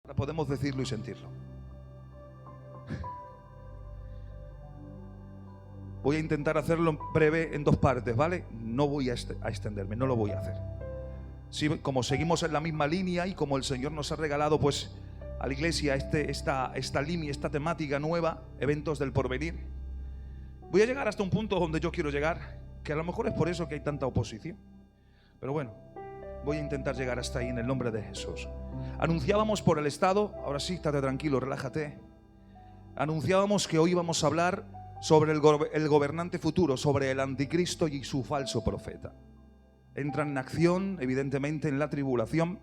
Ahora podemos decirlo y sentirlo. Voy a intentar hacerlo breve en dos partes, ¿vale? No voy a extenderme, no lo voy a hacer. Sí, como seguimos en la misma línea y como el Señor nos ha regalado pues a la iglesia esta línea, esta temática nueva, eventos del porvenir, voy a llegar hasta un punto donde yo quiero llegar, que a lo mejor es por eso que hay tanta oposición. Pero bueno, voy a intentar llegar hasta ahí en el nombre de Jesús. Anunciábamos por el Estado, ahora sí, estate tranquilo, relájate. Anunciábamos que hoy vamos a hablar sobre el gobernante futuro, sobre el anticristo y su falso profeta. Entran en acción, evidentemente, en la tribulación.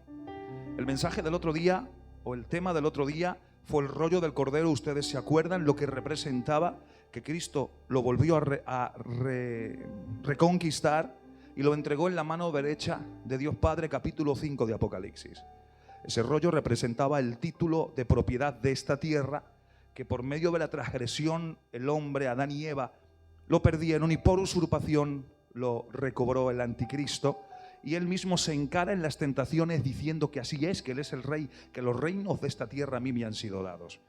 El mensaje del otro día, o el tema del otro día, fue el rollo del Cordero. Ustedes se acuerdan lo que representaba, que Cristo lo volvió a reconquistar y lo entregó en la mano derecha de Dios Padre, capítulo 5 de Apocalipsis. Ese rollo representaba el título de propiedad de esta tierra, que por medio de la transgresión el hombre, Adán y Eva, lo perdieron y por usurpación lo recobró el anticristo. Y él mismo se encara en las tentaciones diciendo que así es, que él es el rey, que los reinos de esta tierra a mí me han sido dados.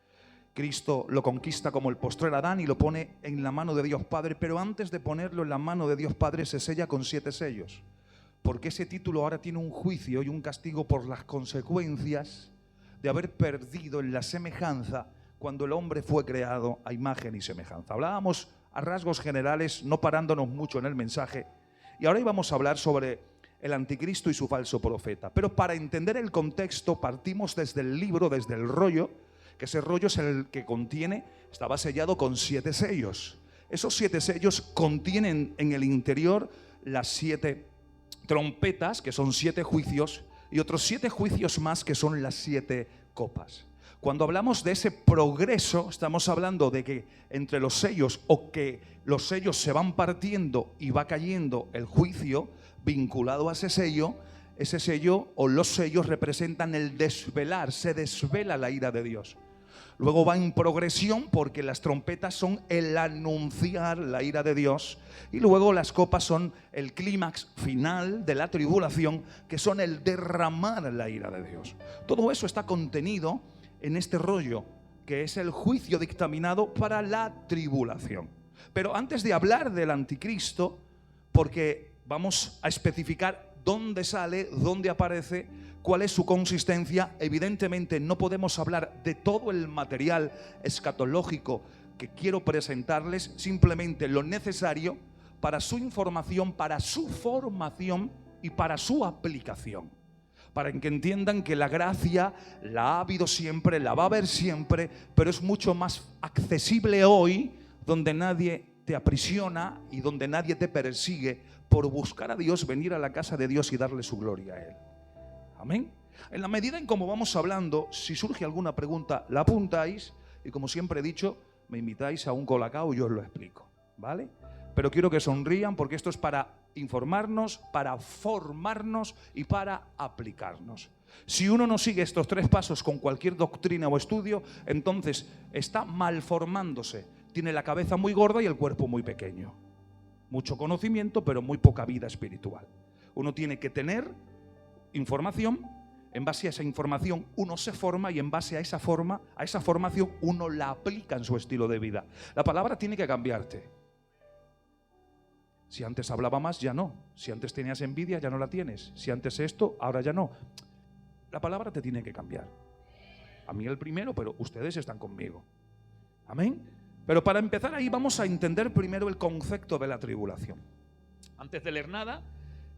Cristo lo conquista como el postrer Adán y lo pone en la mano de Dios Padre, pero antes de ponerlo en la mano de Dios Padre se sella con 7 sellos. Porque ese título ahora tiene un juicio y un castigo por las consecuencias de haber perdido en la semejanza cuando el hombre fue creado a imagen y semejanza. Hablábamos a rasgos generales, no parándonos mucho en el mensaje, y ahora íbamos a hablar sobre el anticristo y su falso profeta. Pero para entender el contexto partimos desde el libro, desde el rollo, que ese rollo es el que contiene, estaba sellado con 7 sellos. Esos 7 sellos contienen en el interior las 7 trompetas, que son 7 juicios, y otros 7 juicios más, que son las 7 copas. Cuando hablamos de ese progreso, estamos hablando de que entre los sellos, o que los sellos se van partiendo y va cayendo el juicio vinculado a ese sello o los sellos representan el desvelar, se desvela la ira de Dios. Luego va en progresión porque las trompetas son el anunciar la ira de Dios, y luego las copas son el clímax final de la tribulación, que son el derramar la ira de Dios. Todo eso está contenido en este rollo, que es el juicio dictaminado para la tribulación. Pero antes de hablar del anticristo, porque vamos a especificar dónde sale, dónde aparece, cuál es su consistencia, evidentemente no podemos hablar de todo el material escatológico que quiero presentarles, simplemente lo necesario para su información, para su formación y para su aplicación. Para que entiendan que la gracia la ha habido siempre, la va a haber siempre, pero es mucho más accesible hoy, donde nadie te aprisiona y donde nadie te persigue por buscar a Dios, venir a la casa de Dios y darle su gloria a Él. Amén. En la medida en como vamos hablando, si surge alguna pregunta, la apuntáis, y como siempre he dicho, me invitáis a un colacao y yo os lo explico, ¿vale? Pero quiero que sonrían, porque esto es para informarnos, para formarnos y para aplicarnos. Si uno no sigue estos 3 pasos con cualquier doctrina o estudio, entonces está malformándose. Tiene la cabeza muy gorda y el cuerpo muy pequeño. Mucho conocimiento, pero muy poca vida espiritual. Uno tiene que tener información. En base a esa información uno se forma, y en base a esa formación uno la aplica en su estilo de vida. La palabra tiene que cambiarte. Si antes hablaba más, ya no. Si antes tenías envidia, ya no la tienes. Si antes esto, ahora ya no. La palabra te tiene que cambiar. A mí el primero, pero ustedes están conmigo. Amén. Pero para empezar ahí vamos a entender primero el concepto de la tribulación. Antes de leer nada,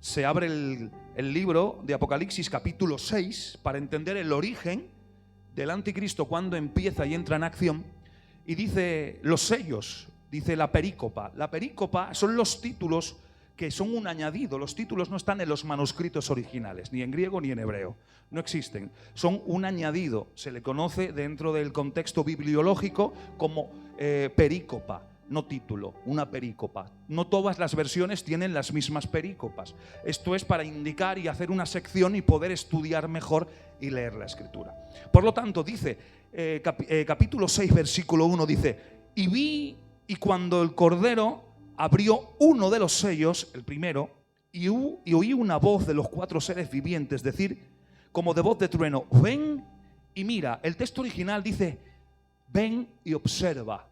se abre el libro de Apocalipsis capítulo 6 para entender el origen del anticristo, cuando empieza y entra en acción. Y dice los sellos, dice la perícopa. La perícopa son los títulos que son un añadido. Los títulos no están en los manuscritos originales, ni en griego ni en hebreo. No existen. Son un añadido. Se le conoce dentro del contexto bibliológico como perícopa, no título, una perícopa. No todas las versiones tienen las mismas perícopas. Esto es para indicar y hacer una sección y poder estudiar mejor y leer la escritura. Por lo tanto, dice, capítulo 6, versículo 1, dice: y vi, y cuando el Cordero abrió uno de los sellos, el primero, y oí una voz de los 4 seres vivientes decir, como de voz de trueno: ven. y mira. El texto original dice, ven y observa.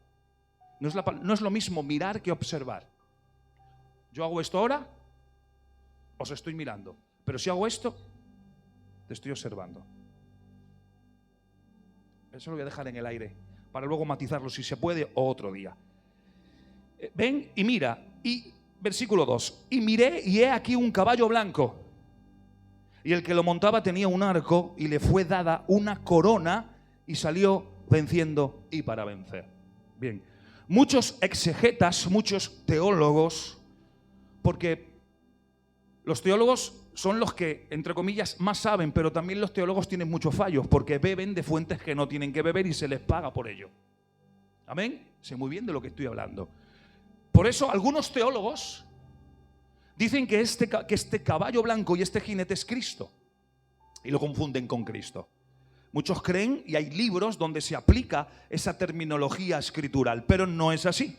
No es lo mismo mirar que observar. Yo hago esto ahora, os estoy mirando. Pero si hago esto, te estoy observando. Eso lo voy a dejar en el aire para luego matizarlo si se puede o otro día. Ven y mira. Y versículo 2. Y miré y he aquí un caballo blanco. Y el que lo montaba tenía un arco y le fue dada una corona y salió venciendo y para vencer. Bien. Muchos exegetas, muchos teólogos, porque los teólogos son los que, entre comillas, más saben, pero también los teólogos tienen muchos fallos, porque beben de fuentes que no tienen que beber y se les paga por ello. Amén. Sé muy bien de lo que estoy hablando. Por eso algunos teólogos dicen que este caballo blanco y este jinete es Cristo, y lo confunden con Cristo. Muchos creen, y hay libros donde se aplica esa terminología escritural, pero no es así.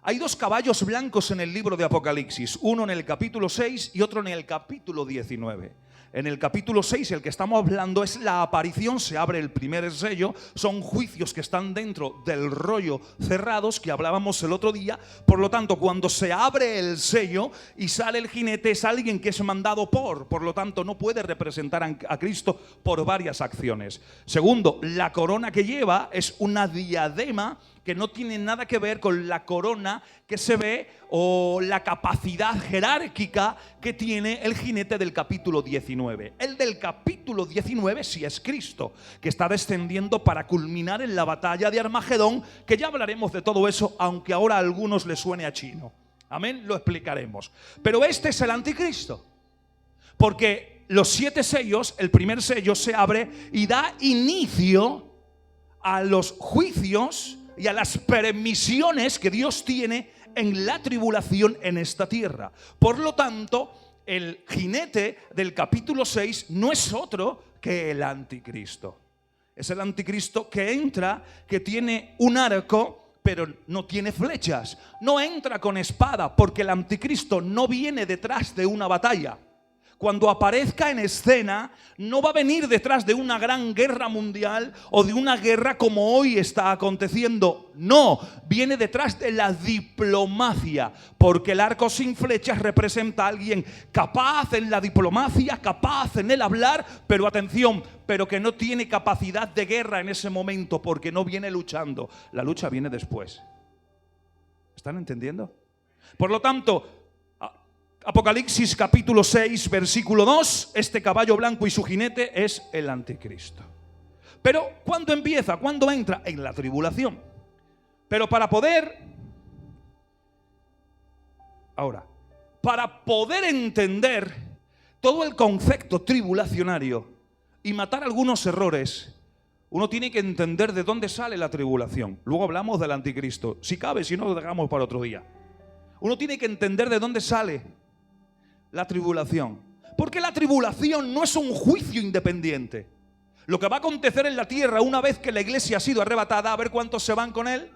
Hay dos caballos blancos en el libro de Apocalipsis, uno en el capítulo 6 y otro en el capítulo 19. En el capítulo 6, el que estamos hablando es la aparición, se abre el primer sello, son juicios que están dentro del rollo cerrados que hablábamos el otro día. Por lo tanto, cuando se abre el sello y sale el jinete, es alguien que es mandado por lo tanto no puede representar a Cristo por varias acciones. Segundo, la corona que lleva es una diadema que no tiene nada que ver con la corona que se ve o la capacidad jerárquica que tiene el jinete del capítulo 19. El del capítulo 19 sí es Cristo, que está descendiendo para culminar en la batalla de Armagedón, que ya hablaremos de todo eso, aunque ahora a algunos les suene a chino. Amén, lo explicaremos. Pero este es el anticristo, porque los 7 sellos, el primer sello se abre y da inicio a los juicios y a las permisiones que Dios tiene en la tribulación en esta tierra. Por lo tanto, el jinete del capítulo 6 no es otro que el anticristo. Es el anticristo que entra, que tiene un arco, pero no tiene flechas. No entra con espada, porque el anticristo no viene detrás de una batalla. Cuando aparezca en escena, no va a venir detrás de una gran guerra mundial o de una guerra como hoy está aconteciendo. No, viene detrás de la diplomacia, porque el arco sin flechas representa a alguien capaz en la diplomacia, capaz en el hablar, pero atención, pero que no tiene capacidad de guerra en ese momento, porque no viene luchando. La lucha viene después. ¿Están entendiendo? Por lo tanto, Apocalipsis capítulo 6, versículo 2, este caballo blanco y su jinete es el anticristo. Pero ¿cuándo empieza? ¿Cuándo entra? En la tribulación. Pero para poder entender todo el concepto tribulacionario y matar algunos errores, uno tiene que entender de dónde sale la tribulación. Luego hablamos del anticristo, si cabe, si no lo dejamos para otro día. Uno tiene que entender de dónde sale la tribulación, porque la tribulación no es un juicio independiente. Lo que va a acontecer en la tierra una vez que la iglesia ha sido arrebatada, a ver cuántos se van con él.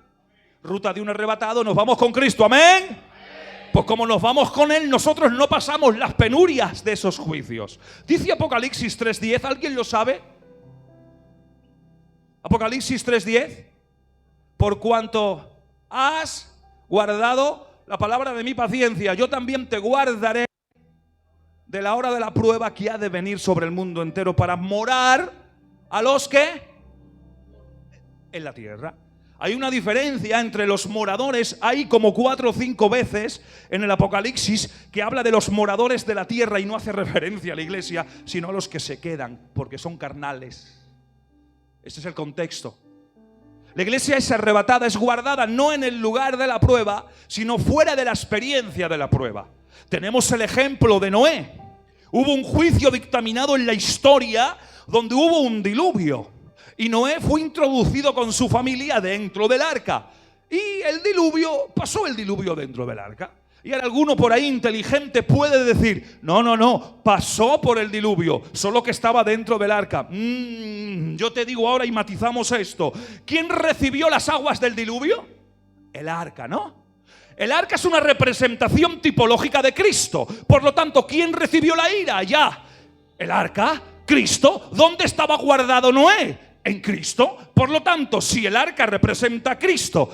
Ruta de un arrebatado, nos vamos con Cristo, amén. Pues como nos vamos con él, nosotros no pasamos las penurias de esos juicios. Dice Apocalipsis 3:10, ¿alguien lo sabe? Apocalipsis 3:10, por cuanto has guardado la palabra de mi paciencia, yo también te guardaré de la hora de la prueba que ha de venir sobre el mundo entero para morar a los que en la tierra. Hay una diferencia entre los moradores. Hay como 4 o 5 veces en el Apocalipsis que habla de los moradores de la tierra y no hace referencia a la iglesia, sino a los que se quedan porque son carnales. Este es el contexto. La iglesia es arrebatada, es guardada no en el lugar de la prueba, sino fuera de la experiencia de la prueba. Tenemos el ejemplo de Noé. Hubo un juicio dictaminado en la historia donde hubo un diluvio. Y Noé fue introducido con su familia dentro del arca. Y pasó el diluvio dentro del arca. Y ahora alguno por ahí inteligente puede decir, no, pasó por el diluvio, solo que estaba dentro del arca. Yo te digo ahora y matizamos esto. ¿Quién recibió las aguas del diluvio? El arca, ¿no? El arca es una representación tipológica de Cristo. Por lo tanto, ¿quién recibió la ira? Ya, el arca. Cristo. ¿Dónde estaba guardado Noé? En Cristo. Por lo tanto, si el arca representa a Cristo,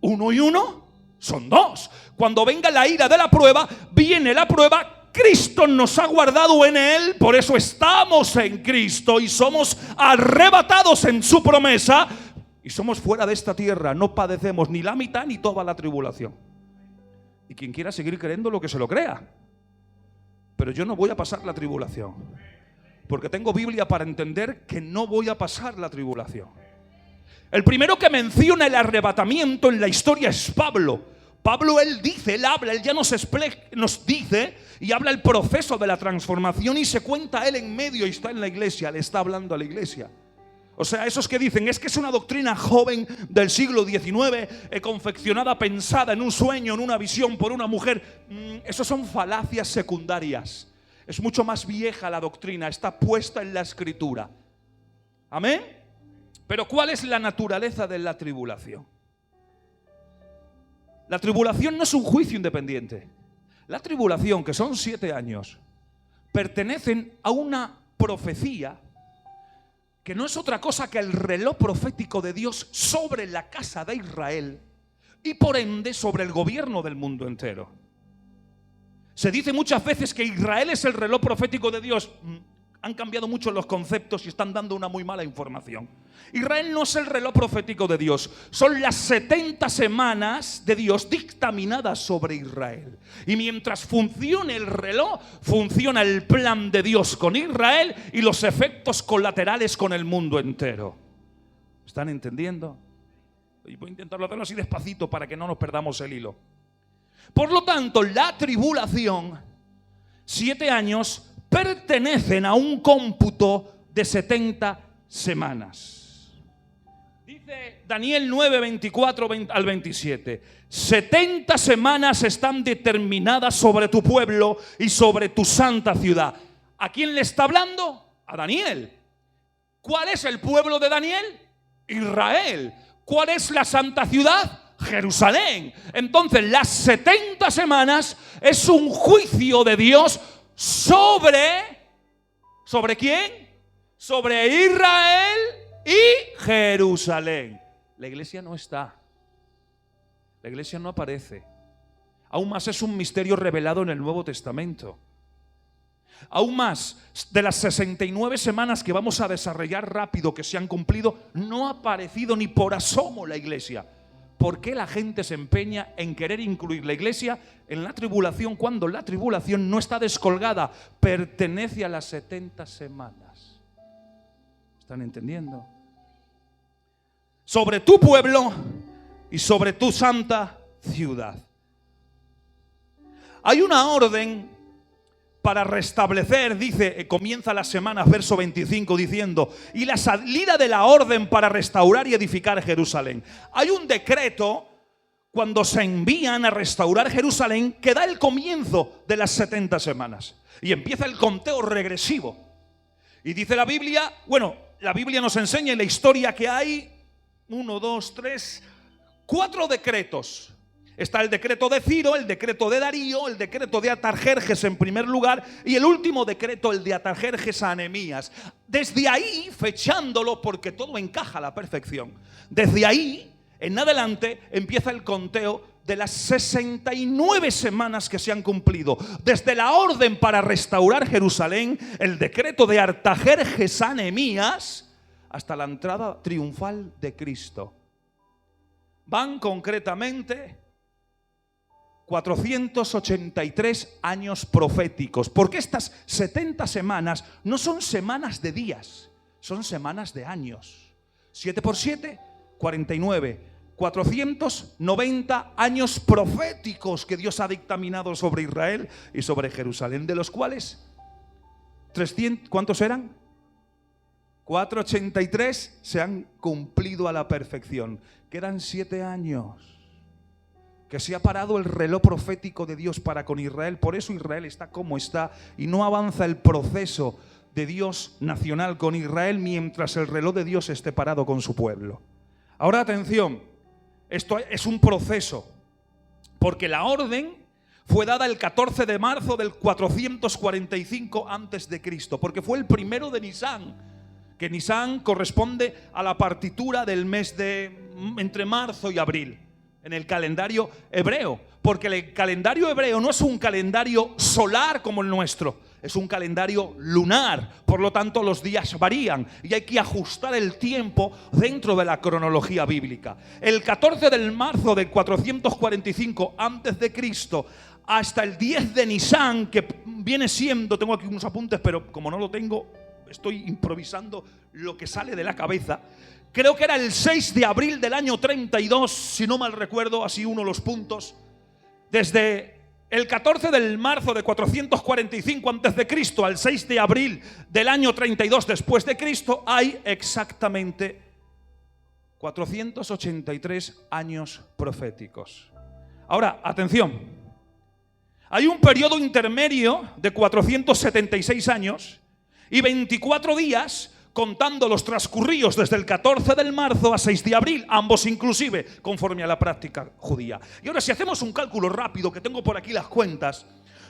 1 y 1 son 2. Cuando venga la ira de la prueba, viene la prueba, Cristo nos ha guardado en Él, por eso estamos en Cristo y somos arrebatados en su promesa y somos fuera de esta tierra. No padecemos ni la mitad ni toda la tribulación. Y quien quiera seguir creyendo, lo que se lo crea. Pero yo no voy a pasar la tribulación, porque tengo Biblia para entender que no voy a pasar la tribulación. El primero que menciona el arrebatamiento en la historia es Pablo. Pablo, él dice, él habla, él ya nos dice y habla el proceso de la transformación y se cuenta él en medio y está en la iglesia, le está hablando a la iglesia. O sea, esos que dicen, es que es una doctrina joven del siglo XIX, confeccionada, pensada en un sueño, en una visión por una mujer, esos son falacias secundarias. Es mucho más vieja la doctrina, está puesta en la escritura. Amén. Pero ¿cuál es la naturaleza de la tribulación? La tribulación no es un juicio independiente. La tribulación, que son 7 años, pertenecen a una profecía que no es otra cosa que el reloj profético de Dios sobre la casa de Israel y por ende sobre el gobierno del mundo entero. Se dice muchas veces que Israel es el reloj profético de Dios. Han cambiado mucho los conceptos y están dando una muy mala información. Israel no es el reloj profético de Dios. Son las 70 semanas de Dios dictaminadas sobre Israel. Y mientras funcione el reloj, funciona el plan de Dios con Israel y los efectos colaterales con el mundo entero. ¿Están entendiendo? Y voy a intentarlo hacerlo así despacito para que no nos perdamos el hilo. Por lo tanto, la tribulación, 7 años, pertenecen a un cómputo de 70 semanas. Dice Daniel 9, 24 al 27. 70 semanas están determinadas sobre tu pueblo y sobre tu santa ciudad. ¿A quién le está hablando? A Daniel. ¿Cuál es el pueblo de Daniel? Israel. ¿Cuál es la santa ciudad? Jerusalén. Entonces las 70 semanas es un juicio de Dios ¿sobre quién? Sobre Israel y Jerusalén. La iglesia no está. La iglesia no aparece. Aún más es un misterio revelado en el Nuevo Testamento. Aún más, de las 69 semanas que vamos a desarrollar rápido que se han cumplido, no ha aparecido ni por asomo la iglesia. ¿Por qué la gente se empeña en querer incluir la iglesia en la tribulación cuando la tribulación no está descolgada? Pertenece a las 70 semanas. ¿Están entendiendo? Sobre tu pueblo y sobre tu santa ciudad. Hay una orden para restablecer, dice, comienza las semanas, verso 25, diciendo, y la salida de la orden para restaurar y edificar Jerusalén. Hay un decreto cuando se envían a restaurar Jerusalén que da el comienzo de las 70 semanas. Y empieza el conteo regresivo. Y dice la Biblia, bueno, la Biblia nos enseña en la historia que hay 1, 2, 3, 4 decretos. Está el decreto de Ciro, el decreto de Darío, el decreto de Artajerjes en primer lugar y el último decreto, el de Artajerjes a Nehemías. Desde ahí, fechándolo porque todo encaja a la perfección, desde ahí en adelante empieza el conteo de las 69 semanas que se han cumplido. Desde la orden para restaurar Jerusalén, el decreto de Artajerjes a Nehemías, hasta la entrada triunfal de Cristo. Van concretamente 483 años proféticos, porque estas 70 semanas no son semanas de días, son semanas de años. 7 por 7, 49. 490 años proféticos que Dios ha dictaminado sobre Israel y sobre Jerusalén, de los cuales 300, ¿cuántos eran? 483 se han cumplido a la perfección. Quedan 7 años que se ha parado el reloj profético de Dios para con Israel. Por eso Israel está como está y no avanza el proceso de Dios nacional con Israel mientras el reloj de Dios esté parado con su pueblo. Ahora atención, esto es un proceso, porque la orden fue dada el 14 de marzo del 445 a.C., porque fue el primero de Nisan, que Nisan corresponde a la partitura del mes de entre marzo y abril en el calendario hebreo, porque el calendario hebreo no es un calendario solar como el nuestro, es un calendario lunar, por lo tanto los días varían y hay que ajustar el tiempo dentro de la cronología bíblica. El 14 de marzo del 445 a.C. hasta el 10 de Nisan, que viene siendo, tengo aquí unos apuntes, pero como no lo tengo, estoy improvisando lo que sale de la cabeza. Creo que era el 6 de abril del año 32, si no mal recuerdo, así uno de los puntos. Desde el 14 de marzo de 445 a.C. al 6 de abril del año 32 después de Cristo hay exactamente 483 años proféticos. Ahora, atención. Hay un periodo intermedio de 476 años y 24 días contando los transcurridos desde el 14 de marzo a 6 de abril, ambos inclusive, conforme a la práctica judía. Y ahora si hacemos un cálculo rápido, que tengo por aquí las cuentas,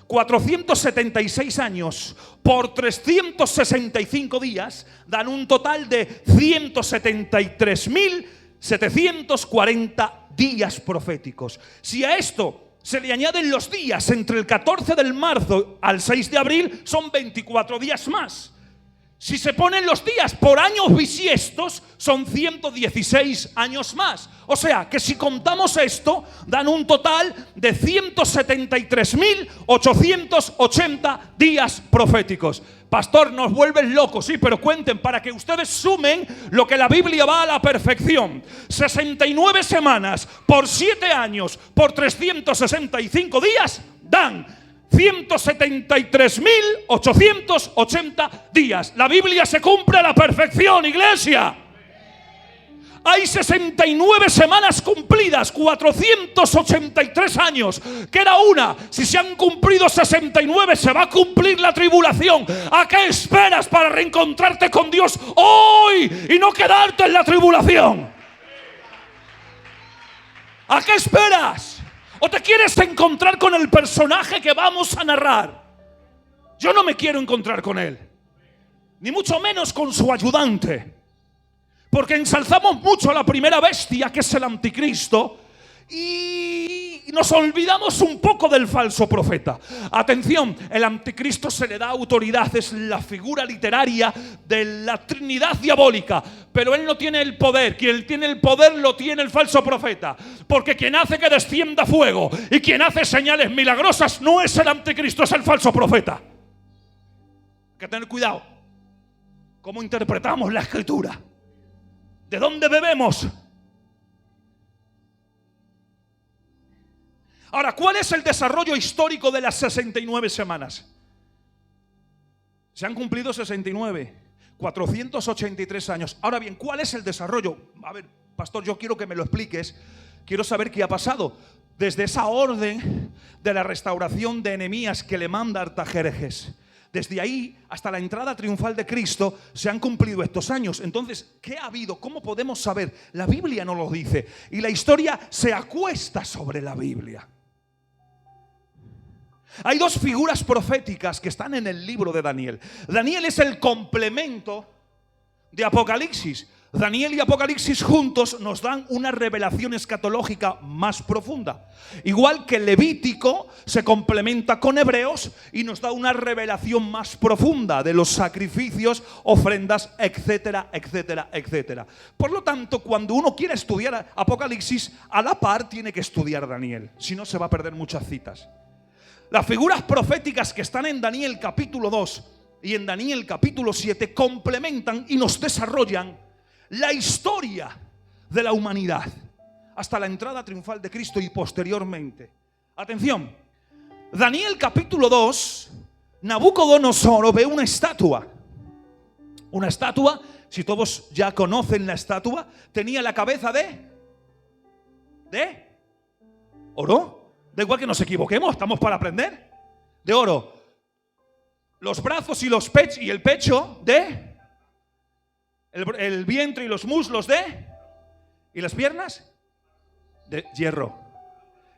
476 años por 365 días dan un total de 173.740 días proféticos. Si a esto se le añaden los días entre el 14 de marzo al 6 de abril, son 24 días más. Si se ponen los días por años bisiestos, son 116 años más. O sea, que si contamos esto, dan un total de 173.880 días proféticos. Pastor, nos vuelven locos, sí, pero cuenten para que ustedes sumen lo que la Biblia va a la perfección. 69 semanas por 7 años por 365 días dan 173.880 días. La Biblia se cumple a la perfección, iglesia. Hay 69 semanas cumplidas, 483 años, que era una. Si se han cumplido 69, se va a cumplir la tribulación. ¿A qué esperas para reencontrarte con Dios hoy y no quedarte en la tribulación? ¿A qué esperas? ¿O te quieres encontrar con el personaje que vamos a narrar? Yo no me quiero encontrar con él, ni mucho menos con su ayudante, porque ensalzamos mucho a la primera bestia, que es el anticristo, y nos olvidamos un poco del falso profeta. Atención, el anticristo se le da autoridad, es la figura literaria de la Trinidad diabólica, pero él no tiene el poder. Quien tiene el poder lo tiene el falso profeta, porque quien hace que descienda fuego y quien hace señales milagrosas no es el anticristo, es el falso profeta. Hay que tener cuidado cómo interpretamos la escritura, de dónde bebemos. Ahora, ¿cuál es el desarrollo histórico de las 69 semanas? Se han cumplido 69, 483 años. Ahora bien, ¿cuál es el desarrollo? A ver, pastor, yo quiero que me lo expliques. Quiero saber qué ha pasado desde esa orden de la restauración de Nehemías que le manda Artajerjes. Desde ahí hasta la entrada triunfal de Cristo se han cumplido estos años. Entonces, ¿qué ha habido? ¿Cómo podemos saber? La Biblia no lo dice y la historia se acuesta sobre la Biblia. Hay dos figuras proféticas que están en el libro de Daniel. Daniel es el complemento de Apocalipsis. Daniel y Apocalipsis juntos nos dan una revelación escatológica más profunda. Igual que Levítico se complementa con Hebreos y nos da una revelación más profunda de los sacrificios, ofrendas, etcétera, etcétera, etcétera. Por lo tanto, cuando uno quiere estudiar Apocalipsis, a la par tiene que estudiar Daniel. Si no, se va a perder muchas citas. Las figuras proféticas que están en Daniel capítulo 2 y en Daniel capítulo 7 complementan y nos desarrollan la historia de la humanidad hasta la entrada triunfal de Cristo y posteriormente. Atención, Daniel capítulo 2, Nabucodonosor ve una estatua. Una estatua, si todos ya conocen la estatua, tenía la cabeza de oro. Da igual que nos equivoquemos, estamos para aprender. De oro. Los brazos y los pechos y el pecho de el vientre y los muslos y las piernas de hierro.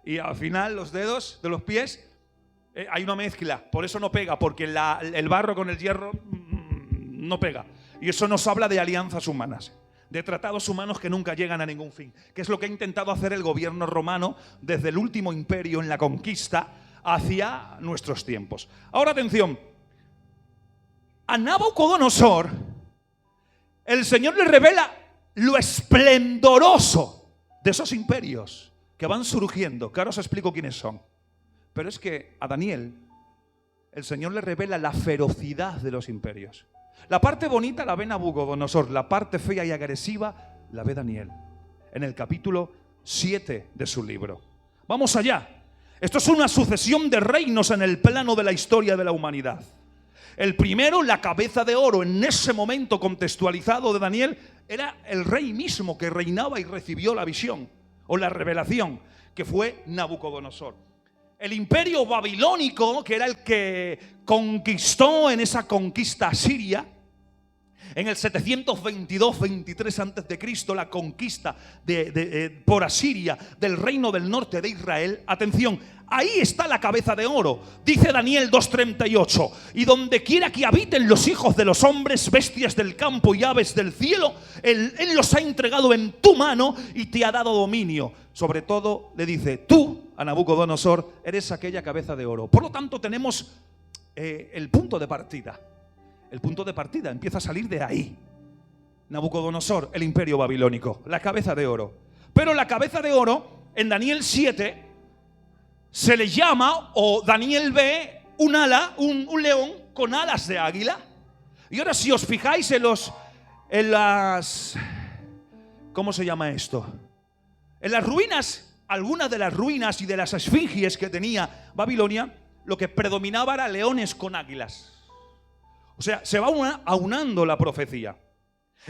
Y al final los dedos de los pies Hay una mezcla, por eso no pega, porque el barro con el hierro no pega. Y eso nos habla de alianzas humanas, de tratados humanos que nunca llegan a ningún fin, que es lo que ha intentado hacer el gobierno romano desde el último imperio en la conquista hacia nuestros tiempos. Ahora atención, a Nabucodonosor el Señor le revela lo esplendoroso de esos imperios que van surgiendo, que ahora os explico quiénes son. Pero es que a Daniel el Señor le revela la ferocidad de los imperios. La parte bonita la ve Nabucodonosor, la parte fea y agresiva la ve Daniel en el capítulo 7 de su libro. Vamos allá. Esto es una sucesión de reinos en el plano de la historia de la humanidad. El primero, la cabeza de oro, en ese momento contextualizado de Daniel, era el rey mismo que reinaba y recibió la visión o la revelación, que fue Nabucodonosor. El imperio babilónico, que era el que conquistó en esa conquista asiria, en el 722-23 a.C., la conquista por Asiria del reino del norte de Israel. Atención, ahí está la cabeza de oro. Dice Daniel 2:38: y donde quiera que habiten los hijos de los hombres, bestias del campo y aves del cielo, él los ha entregado en tu mano y te ha dado dominio. Sobre todo le dice: tú, a Nabucodonosor, eres aquella cabeza de oro. Por lo tanto tenemos el punto de partida. El punto de partida empieza a salir de ahí. Nabucodonosor, el imperio babilónico, la cabeza de oro. Pero la cabeza de oro, en Daniel 7, se le llama, o Daniel ve un león con alas de águila. Y ahora, si os fijáis en las, ¿cómo se llama esto? En las ruinas, algunas de las ruinas y de las esfinges que tenía Babilonia, lo que predominaba era leones con águilas. O sea, se va aunando la profecía.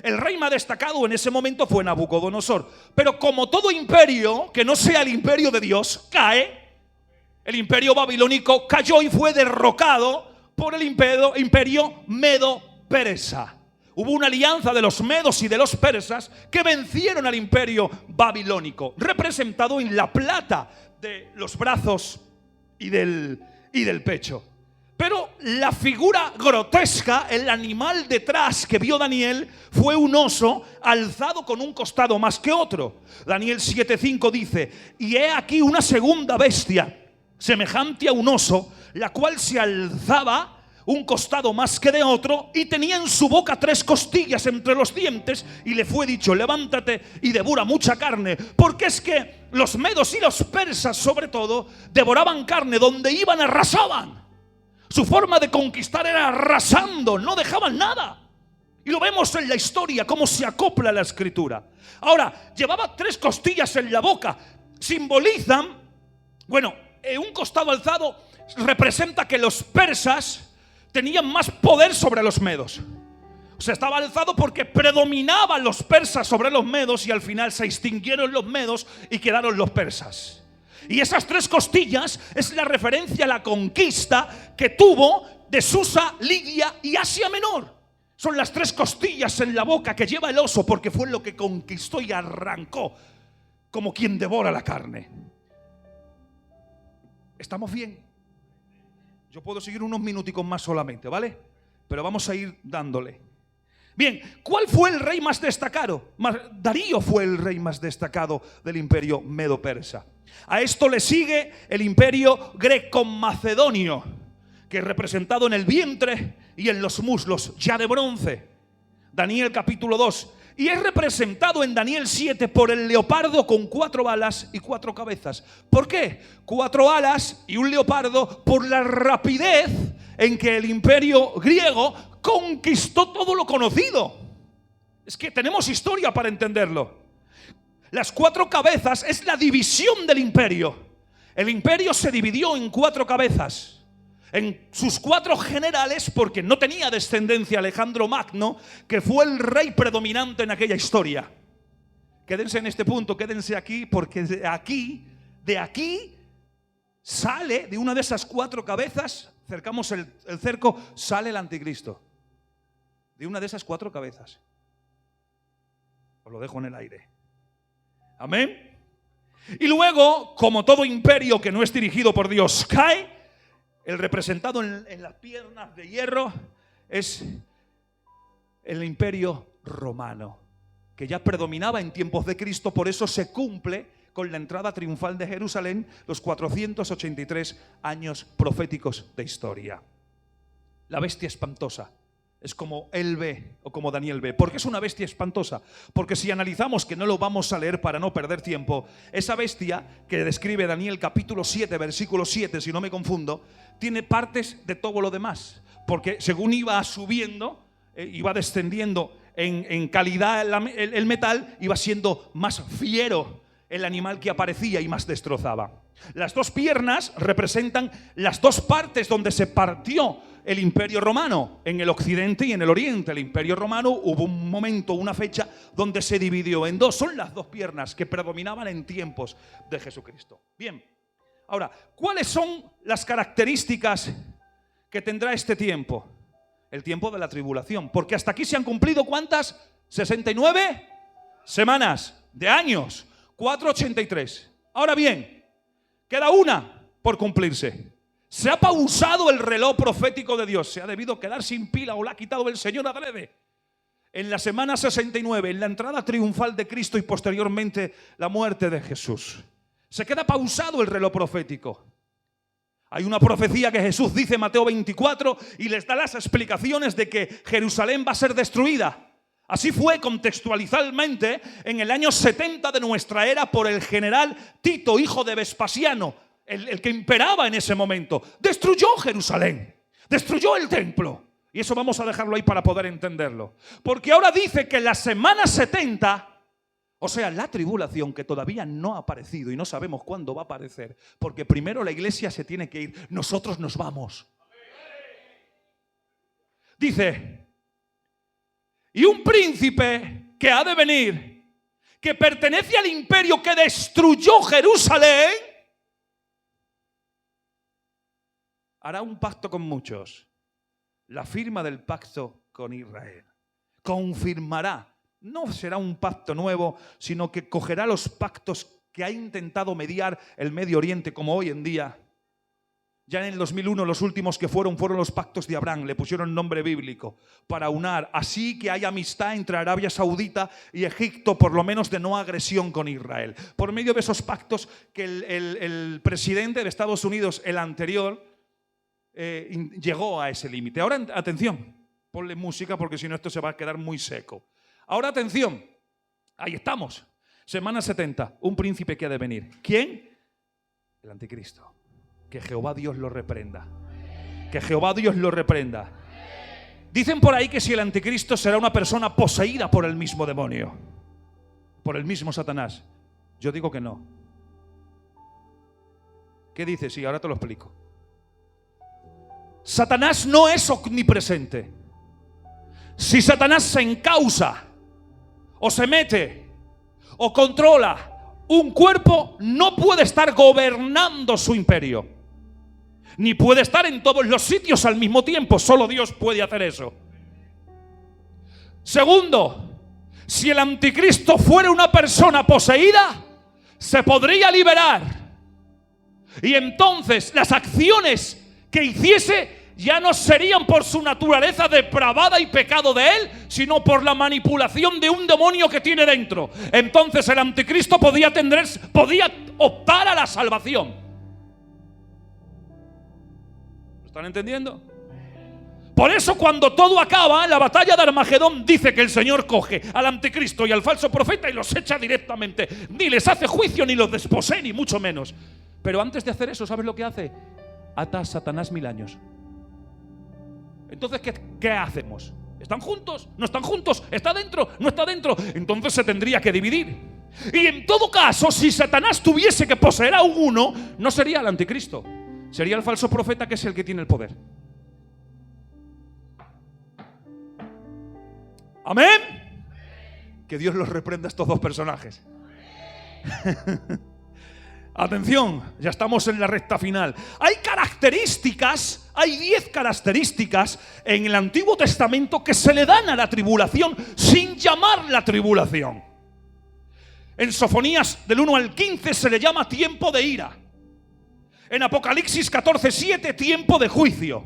El rey más destacado en ese momento fue Nabucodonosor. Pero como todo imperio que no sea el imperio de Dios cae, el imperio babilónico cayó y fue derrocado por el imperio medo-persa. Hubo una alianza de los medos y de los persas que vencieron al imperio babilónico, representado en la plata de los brazos y del pecho. Pero la figura grotesca, el animal detrás que vio Daniel, fue un oso alzado con un costado más que otro. Daniel 7:5 dice: y he aquí una segunda bestia, semejante a un oso, la cual se alzaba un costado más que de otro, y tenía en su boca 3 costillas entre los dientes, y le fue dicho: levántate y devora mucha carne, porque es que los medos y los persas, sobre todo, devoraban carne, donde iban arrasaban. Su forma de conquistar era arrasando, no dejaban nada. Y lo vemos en la historia, cómo se acopla la escritura. Ahora, llevaba 3 costillas en la boca. Simbolizan, un costado alzado representa que los persas tenían más poder sobre los medos. O sea, estaba alzado porque predominaban los persas sobre los medos, y al final se extinguieron los medos y quedaron los persas. Y esas 3 costillas es la referencia a la conquista que tuvo de Susa, Lidia y Asia Menor. Son las 3 costillas en la boca que lleva el oso, porque fue lo que conquistó y arrancó, como quien devora la carne. ¿Estamos bien? Yo puedo seguir unos minuticos más solamente, ¿vale? Pero vamos a ir dándole. Bien, ¿cuál fue el rey más destacado? Darío fue el rey más destacado del imperio medo-persa. A esto le sigue el imperio greco-macedonio, que es representado en el vientre y en los muslos, ya de bronce. Daniel capítulo 2. Y es representado en Daniel 7 por el leopardo con 4 alas y 4 cabezas. ¿Por qué? 4 alas y un leopardo, por la rapidez en que el imperio griego conquistó todo lo conocido. Es que tenemos historia para entenderlo. Las 4 cabezas es la división del imperio. El imperio se dividió en 4 cabezas, en sus 4 generales, porque no tenía descendencia Alejandro Magno, que fue el rey predominante en aquella historia. Quédense en este punto, quédense aquí, porque de aquí sale, de una de esas 4 cabezas, cercamos el cerco, sale el anticristo. De una de esas 4 cabezas. Os lo dejo en el aire. Amén. Y luego, como todo imperio que no es dirigido por Dios cae, el representado en las piernas de hierro es el imperio romano, que ya predominaba en tiempos de Cristo. Por eso se cumple con la entrada triunfal de Jerusalén los 483 años proféticos de historia. La bestia espantosa es como él ve o como Daniel ve. ¿Por qué es una bestia espantosa? Porque si analizamos, que no lo vamos a leer para no perder tiempo, esa bestia que describe Daniel capítulo 7, versículo 7, si no me confundo, tiene partes de todo lo demás. Porque según iba subiendo, iba descendiendo en calidad el metal, iba siendo más fiero el animal que aparecía y más destrozaba. Las dos piernas representan las dos partes donde se partió el imperio romano, en el occidente y en el oriente. El imperio romano, hubo un momento, una fecha donde se dividió en dos. Son las dos piernas que predominaban en tiempos de Jesucristo. Bien, ahora, ¿cuáles son las características que tendrá este tiempo? El tiempo de la tribulación, porque hasta aquí se han cumplido ¿cuántas? 69 semanas de años, 483. Ahora bien, queda una por cumplirse. Se ha pausado el reloj profético de Dios. Se ha debido quedar sin pila o la ha quitado el Señor adrede. En la semana 69, en la entrada triunfal de Cristo y posteriormente la muerte de Jesús, se queda pausado el reloj profético. Hay una profecía que Jesús dice en Mateo 24 y les da las explicaciones de que Jerusalén va a ser destruida. Así fue contextualmente en el año 70 de nuestra era por el general Tito, hijo de Vespasiano, el que imperaba en ese momento. Destruyó Jerusalén, destruyó el templo. Y eso vamos a dejarlo ahí para poder entenderlo. Porque ahora dice que la semana 70... o sea, la tribulación, que todavía no ha aparecido y no sabemos cuándo va a aparecer, porque primero la iglesia se tiene que ir, nosotros nos vamos. Dice, y un príncipe que ha de venir, que pertenece al imperio que destruyó Jerusalén, hará un pacto con muchos. La firma del pacto con Israel. Confirmará. No será un pacto nuevo, sino que cogerá los pactos que ha intentado mediar el Medio Oriente, como hoy en día. Ya en el 2001 los últimos que fueron los pactos de Abraham. Le pusieron nombre bíblico para unar. Así que hay amistad entre Arabia Saudita y Egipto, por lo menos de no agresión con Israel. Por medio de esos pactos que el presidente de Estados Unidos, el anterior, llegó a ese límite. Ahora, atención, ponle música porque si no esto se va a quedar muy seco. Ahora atención, ahí estamos, semana 70, un príncipe que ha de venir. ¿Quién? El anticristo. Que Jehová Dios lo reprenda. Que Jehová Dios lo reprenda. Dicen por ahí que si el anticristo será una persona poseída por el mismo demonio, por el mismo Satanás. Yo digo que no. ¿Qué dice? Sí, ahora te lo explico. Satanás no es omnipresente. Si Satanás se encausa o se mete o controla un cuerpo, no puede estar gobernando su imperio, ni puede estar en todos los sitios al mismo tiempo. Solo Dios puede hacer eso. Segundo, si el anticristo fuera una persona poseída, se podría liberar, y entonces las acciones que hiciese ya no serían por su naturaleza depravada y pecado de él, sino por la manipulación de un demonio que tiene dentro. Entonces el anticristo podía optar a la salvación. ¿Lo están entendiendo? Por eso cuando todo acaba, la batalla de Armagedón dice que el Señor coge al anticristo y al falso profeta y los echa directamente. Ni les hace juicio, ni los desposee, ni mucho menos. Pero antes de hacer eso, ¿sabes lo que hace? Ata a Satanás 1000 años. Entonces, ¿qué hacemos? ¿Están juntos? ¿No están juntos? ¿Está dentro? ¿No está dentro? Entonces se tendría que dividir. Y en todo caso, si Satanás tuviese que poseer a uno, no sería el anticristo, sería el falso profeta, que es el que tiene el poder. Amén. Que Dios los reprenda a estos dos personajes. Atención, ya estamos en la recta final. Hay características, hay 10 características en el Antiguo Testamento que se le dan a la tribulación sin llamarla tribulación. En Sofonías del 1 al 15 se le llama tiempo de ira. En Apocalipsis 14:7, tiempo de juicio.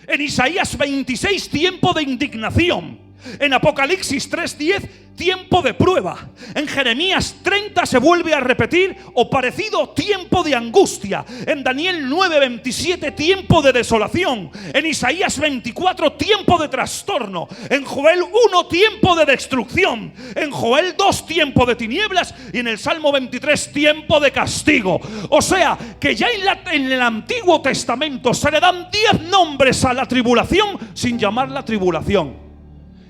En Isaías 26, tiempo de indignación. En Apocalipsis 3:10, tiempo de prueba. En Jeremías 30 se vuelve a repetir o parecido, tiempo de angustia. En Daniel 9:27, tiempo de desolación. En Isaías 24, tiempo de trastorno. En Joel 1, tiempo de destrucción. En Joel 2, tiempo de tinieblas. Y en el Salmo 23, tiempo de castigo. O sea, que ya en el Antiguo Testamento se le dan 10 nombres a la tribulación sin llamarla tribulación.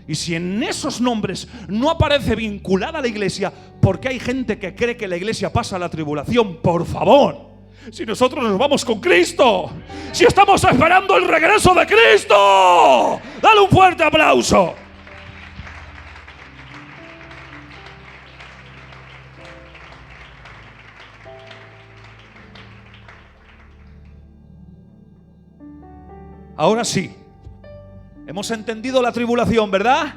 Y si en esos nombres no aparece vinculada a la iglesia, porque hay gente que cree que la iglesia pasa la tribulación, por favor, si nosotros nos vamos con Cristo, si estamos esperando el regreso de Cristo, dale un fuerte aplauso. Ahora sí, hemos entendido la tribulación, ¿verdad?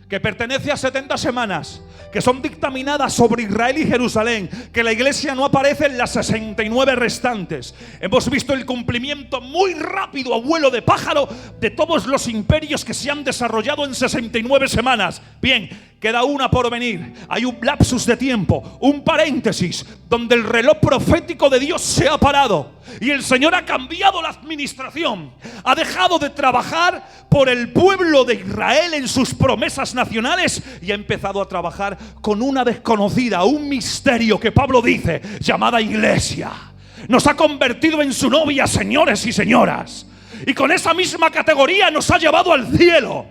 Que pertenece a 70 semanas, que son dictaminadas sobre Israel y Jerusalén, que la iglesia no aparece en las 69 restantes. Hemos visto el cumplimiento muy rápido, a vuelo de pájaro, de todos los imperios que se han desarrollado en 69 semanas. Bien, queda una por venir. Hay un lapsus de tiempo, un paréntesis, donde el reloj profético de Dios se ha parado y el Señor ha cambiado la administración. Ha dejado de trabajar por el pueblo de Israel en sus promesas nacionales y ha empezado a trabajar con una desconocida, un misterio que Pablo dice, llamada iglesia. Nos ha convertido en su novia, señores y señoras, y con esa misma categoría nos ha llevado al cielo.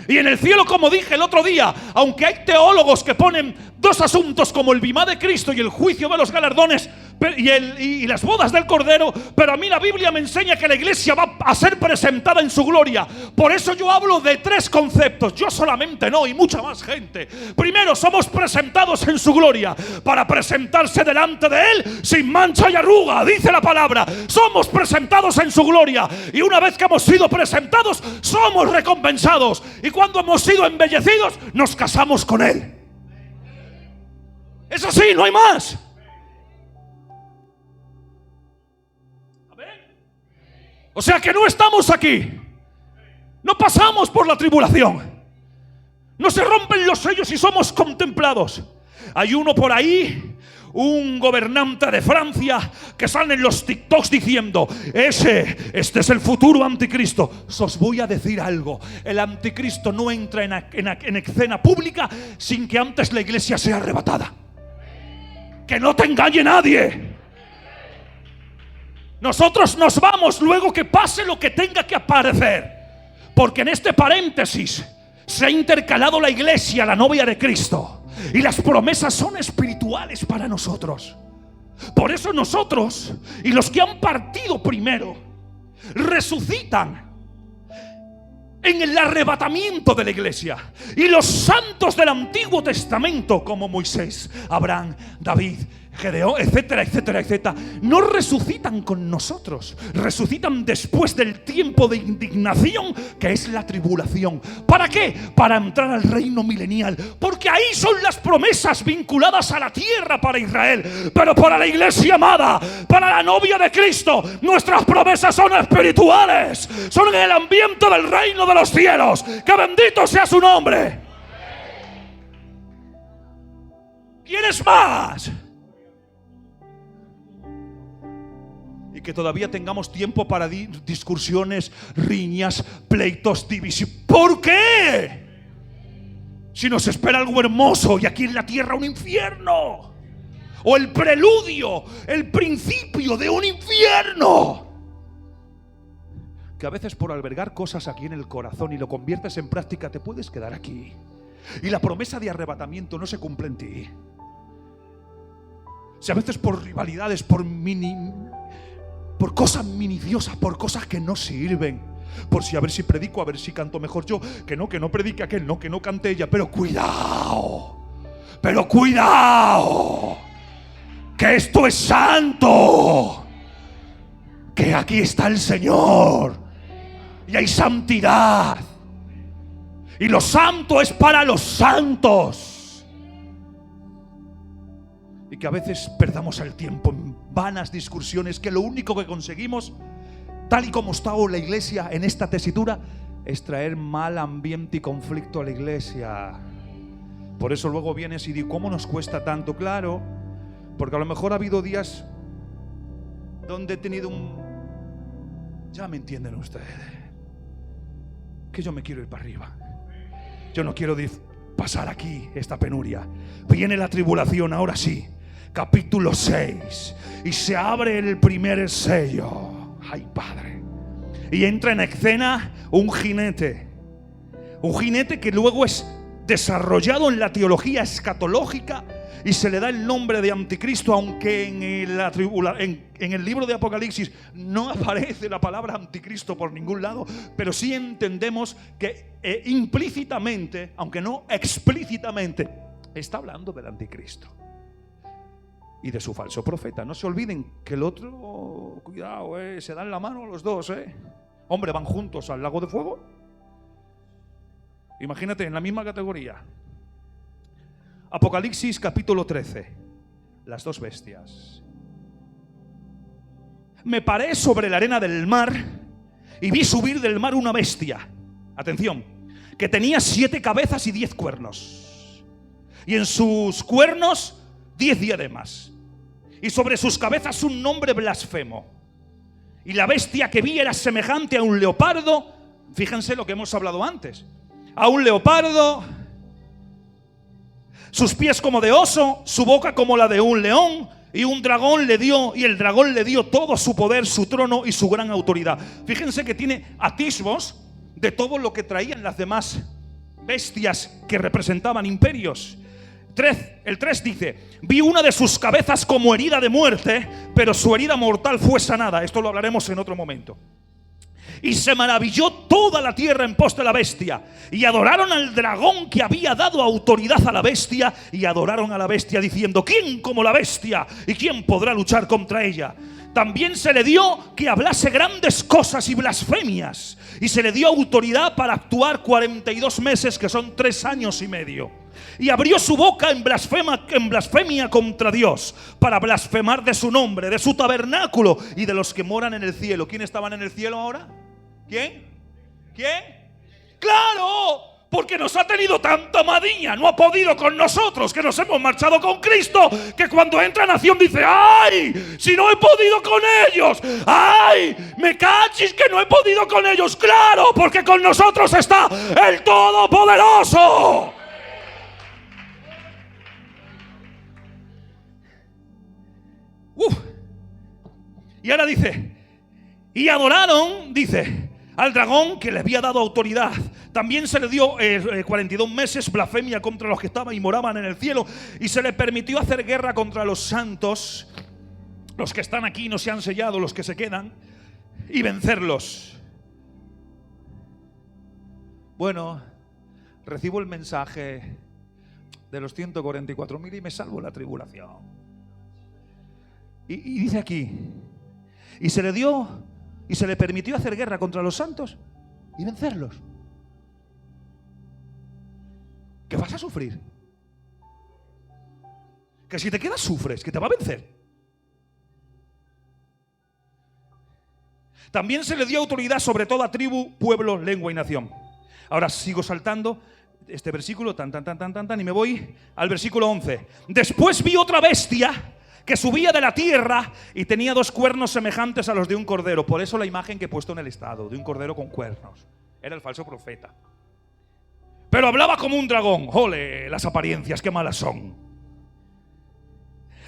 Y en el cielo, como dije el otro día, aunque hay teólogos que ponen dos asuntos como el bimá de Cristo y el juicio de los galardones y las bodas del Cordero, pero a mí la Biblia me enseña que la iglesia va a ser presentada en su gloria. Por eso yo hablo de 3 conceptos. Yo solamente no, y mucha más gente. Primero, somos presentados en su gloria para presentarse delante de Él sin mancha y arruga, dice la palabra. Somos presentados en su gloria, y una vez que hemos sido presentados, somos recompensados. Y cuando hemos sido embellecidos, nos casamos con Él. Es así, no hay más. O sea que no estamos aquí, no pasamos por la tribulación, no se rompen los sellos y somos contemplados. Hay uno por ahí, un gobernante de Francia, que sale en los TikToks diciendo, este es el futuro anticristo. Os voy a decir algo: el anticristo no entra en escena pública sin que antes la iglesia sea arrebatada. Que no te engañe nadie. Nosotros nos vamos luego que pase lo que tenga que aparecer, porque en este paréntesis se ha intercalado la iglesia, la novia de Cristo, y las promesas son espirituales para nosotros. Por eso nosotros y los que han partido primero resucitan en el arrebatamiento de la iglesia, y los santos del Antiguo Testamento como Moisés, Abraham, David, Gedeón, etcétera, etcétera, etcétera, no resucitan con nosotros, resucitan después del tiempo de indignación que es la tribulación. ¿Para qué? Para entrar al reino milenial, porque ahí son las promesas vinculadas a la tierra para Israel. Pero para la iglesia amada, para la novia de Cristo, nuestras promesas son espirituales, son en el ambiente del reino de los cielos. Que bendito sea su nombre. ¿Quieres más? Y que todavía tengamos tiempo para discusiones, riñas, pleitos, división. ¿Por qué? Si nos espera algo hermoso y aquí en la tierra un infierno, o el preludio, el principio de un infierno, que a veces por albergar cosas aquí en el corazón y lo conviertes en práctica, te puedes quedar aquí y la promesa de arrebatamiento no se cumple en ti. Si a veces por rivalidades, por cosas minuciosas, por cosas que no sirven, por si a ver si predico, a ver si canto mejor yo, que no predique aquel, que no cante ella. Pero cuidado, que esto es santo, que aquí está el Señor y hay santidad, y lo santo es para los santos. y que a veces perdamos el tiempo en vanas discusiones, que lo único que conseguimos, tal y como está la iglesia en esta tesitura, es traer mal ambiente y conflicto a la iglesia. Por eso luego vienes y digo, ¿cómo nos cuesta tanto? Claro, porque a lo mejor ha habido días donde he tenido ya me entienden ustedes, que yo me quiero ir para arriba. Yo no quiero pasar aquí esta penuria. Viene la tribulación, ahora sí. Capítulo 6. Y se abre el primer sello. Ay, Padre. Y entra en escena un jinete. Un jinete que luego es desarrollado en la teología escatológica y se le da el nombre de Anticristo, aunque en el libro de Apocalipsis no aparece la palabra Anticristo por ningún lado, pero sí entendemos que implícitamente, aunque no explícitamente, está hablando del Anticristo y de su falso profeta. No se olviden que el otro, cuidado, se dan la mano los dos, hombre, van juntos al lago de fuego. Imagínate, en la misma categoría. Apocalipsis capítulo 13. Las dos bestias. Me paré sobre la arena del mar y vi subir del mar una bestia, atención, que tenía 7 cabezas y 10 cuernos, y en sus cuernos 10 diademas, y sobre sus cabezas un nombre blasfemo. Y la bestia que vi era semejante a un leopardo. Fíjense lo que hemos hablado antes. A un leopardo, sus pies como de oso, su boca como la de un león, y el dragón le dio todo su poder, su trono y su gran autoridad. Fíjense que tiene atisbos de todo lo que traían las demás bestias que representaban imperios. El 3 dice: vi una de sus cabezas como herida de muerte, pero su herida mortal fue sanada. Esto lo hablaremos en otro momento. Y se maravilló toda la tierra en pos de la bestia, y adoraron al dragón que había dado autoridad a la bestia, y adoraron a la bestia diciendo: ¿quién como la bestia? ¿Y quién podrá luchar contra ella? También se le dio que hablase grandes cosas y blasfemias, y se le dio autoridad para actuar 42 meses, que son 3 años y medio. Y abrió su boca en blasfemia contra Dios, para blasfemar de su nombre, de su tabernáculo y de los que moran en el cielo. ¿Quién estaban en el cielo ahora? ¿Quién? ¡Claro! Porque nos ha tenido tanta madiña, no ha podido con nosotros, que nos hemos marchado con Cristo, que cuando entra nación dice: ¡ay! Si no he podido con ellos, ¡ay! Me cachis que no he podido con ellos. ¡Claro! Porque con nosotros está el Todopoderoso. Y ahora dice: y adoraron, dice, al dragón que les había dado autoridad. También se le dio 42 meses blasfemia contra los que estaban y moraban en el cielo, y se le permitió hacer guerra contra los santos, los que están aquí no se han sellado, los que se quedan, y vencerlos. Bueno, recibo el mensaje de los 144.000 y me salvo la tribulación. Y dice aquí: y se le dio y se le permitió hacer guerra contra los santos y vencerlos. Que vas a sufrir, que si te quedas sufres, que te va a vencer. También se le dio autoridad sobre toda tribu, pueblo, lengua y nación. Ahora sigo saltando este versículo y me voy al versículo 11. Después vi otra bestia que subía de la tierra y tenía 2 cuernos semejantes a los de un cordero. Por eso la imagen que he puesto en el estado, de un cordero con cuernos. Era el falso profeta. Pero hablaba como un dragón. ¡Ole! Las apariencias, qué malas son.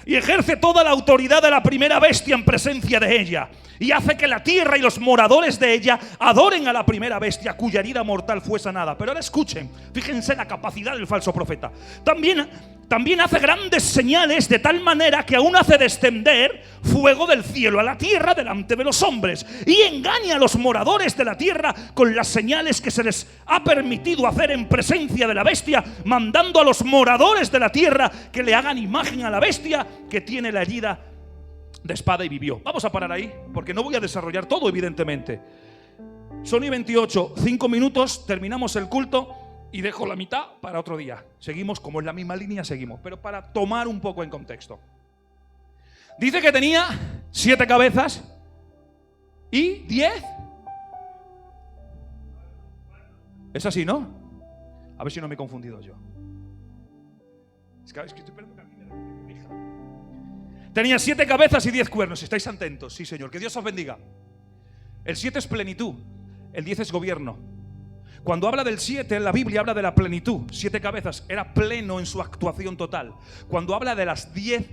Y ejerce toda la autoridad de la primera bestia en presencia de ella, y hace que la tierra y los moradores de ella adoren a la primera bestia, cuya herida mortal fue sanada. Pero ahora escuchen, fíjense la capacidad del falso profeta. También hace grandes señales, de tal manera que aún hace descender fuego del cielo a la tierra delante de los hombres, y engaña a los moradores de la tierra con las señales que se les ha permitido hacer en presencia de la bestia, mandando a los moradores de la tierra que le hagan imagen a la bestia que tiene la herida de espada y vivió. Vamos a parar ahí, porque no voy a desarrollar todo, evidentemente. Son y 28, 5 minutos, terminamos el culto. y dejo la mitad para otro día. Seguimos, como es la misma línea, seguimos. Pero para tomar un poco en contexto. Dice que tenía 7 cabezas y 10. Es así, ¿no? A ver si no me he confundido yo. Es que estoy esperando que alguien me lo corrija. Tenía 7 cabezas y 10 cuernos. ¿Estáis atentos? Sí, Señor. Que Dios os bendiga. El 7 es plenitud. El 10 es gobierno. Cuando habla del 7, la Biblia habla de la plenitud. 7 cabezas. Era pleno en su actuación total. Cuando habla de las 10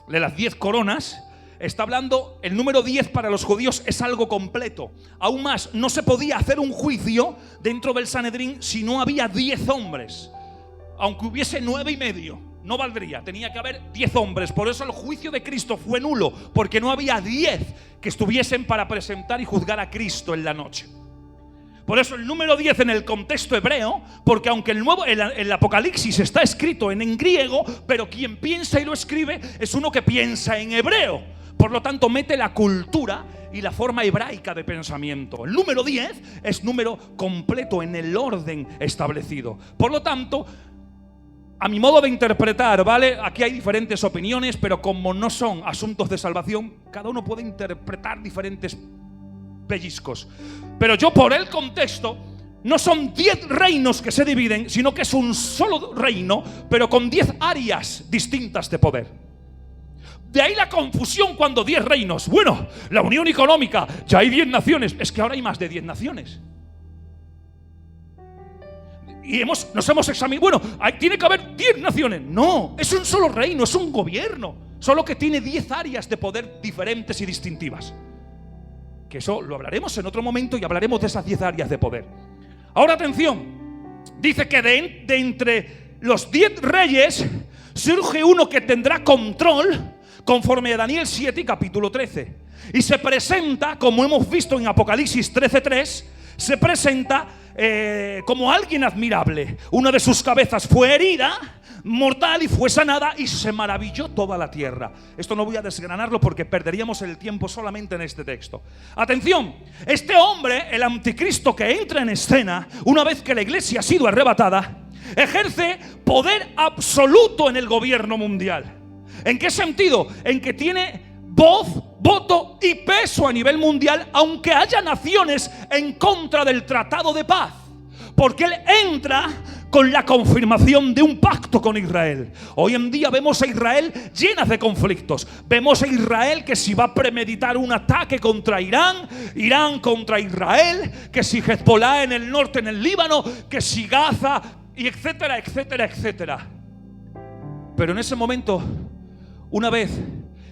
de las 10 coronas, está hablando, el número 10 para los judíos es algo completo. Aún más, no se podía hacer un juicio dentro del Sanedrín si no había 10 hombres. Aunque hubiese 9 y medio, no valdría. Tenía que haber 10 hombres. Por eso el juicio de Cristo fue nulo, porque no había 10 que estuviesen para presentar y juzgar a Cristo en la noche. Por eso el número 10 en el contexto hebreo, porque aunque el Apocalipsis está escrito en griego, pero quien piensa y lo escribe es uno que piensa en hebreo. Por lo tanto, mete la cultura y la forma hebraica de pensamiento. El número 10 es número completo en el orden establecido. Por lo tanto, a mi modo de interpretar, ¿vale? Aquí hay diferentes opiniones, pero como no son asuntos de salvación, cada uno puede interpretar diferentes pellizcos. Pero yo, por el contexto, no son 10 reinos que se dividen, sino que es un solo reino, pero con 10 áreas distintas de poder. De ahí la confusión cuando 10 reinos. Bueno, la unión económica, ya hay 10 naciones. Es que ahora hay más de 10 naciones. Y nos hemos examinado. Bueno, tiene que haber 10 naciones. No, es un solo reino, es un gobierno. Solo que tiene 10 áreas de poder diferentes y distintivas. Que eso lo hablaremos en otro momento y hablaremos de esas 10 áreas de poder. Ahora atención. Dice que de entre los 10 reyes surge uno que tendrá control, conforme a Daniel 7 y capítulo 13. Y se presenta, como hemos visto en Apocalipsis 13:3, se presenta como alguien admirable. Una de sus cabezas fue herida, mortal, y fue sanada, y se maravilló toda la tierra. Esto no voy a desgranarlo porque perderíamos el tiempo solamente en este texto. Atención, este hombre, el anticristo que entra en escena, una vez que la iglesia ha sido arrebatada, ejerce poder absoluto en el gobierno mundial. ¿En qué sentido? En que tiene voz, voto y peso a nivel mundial, aunque haya naciones en contra del tratado de paz, porque él entra con la confirmación de un pacto con Israel. Hoy en día vemos a Israel llena de conflictos. Vemos a Israel que si va a premeditar un ataque contra Irán, Irán contra Israel, que si Hezbollah en el norte, en el Líbano, que si Gaza, y etcétera, etcétera, etcétera. Pero en ese momento, una vez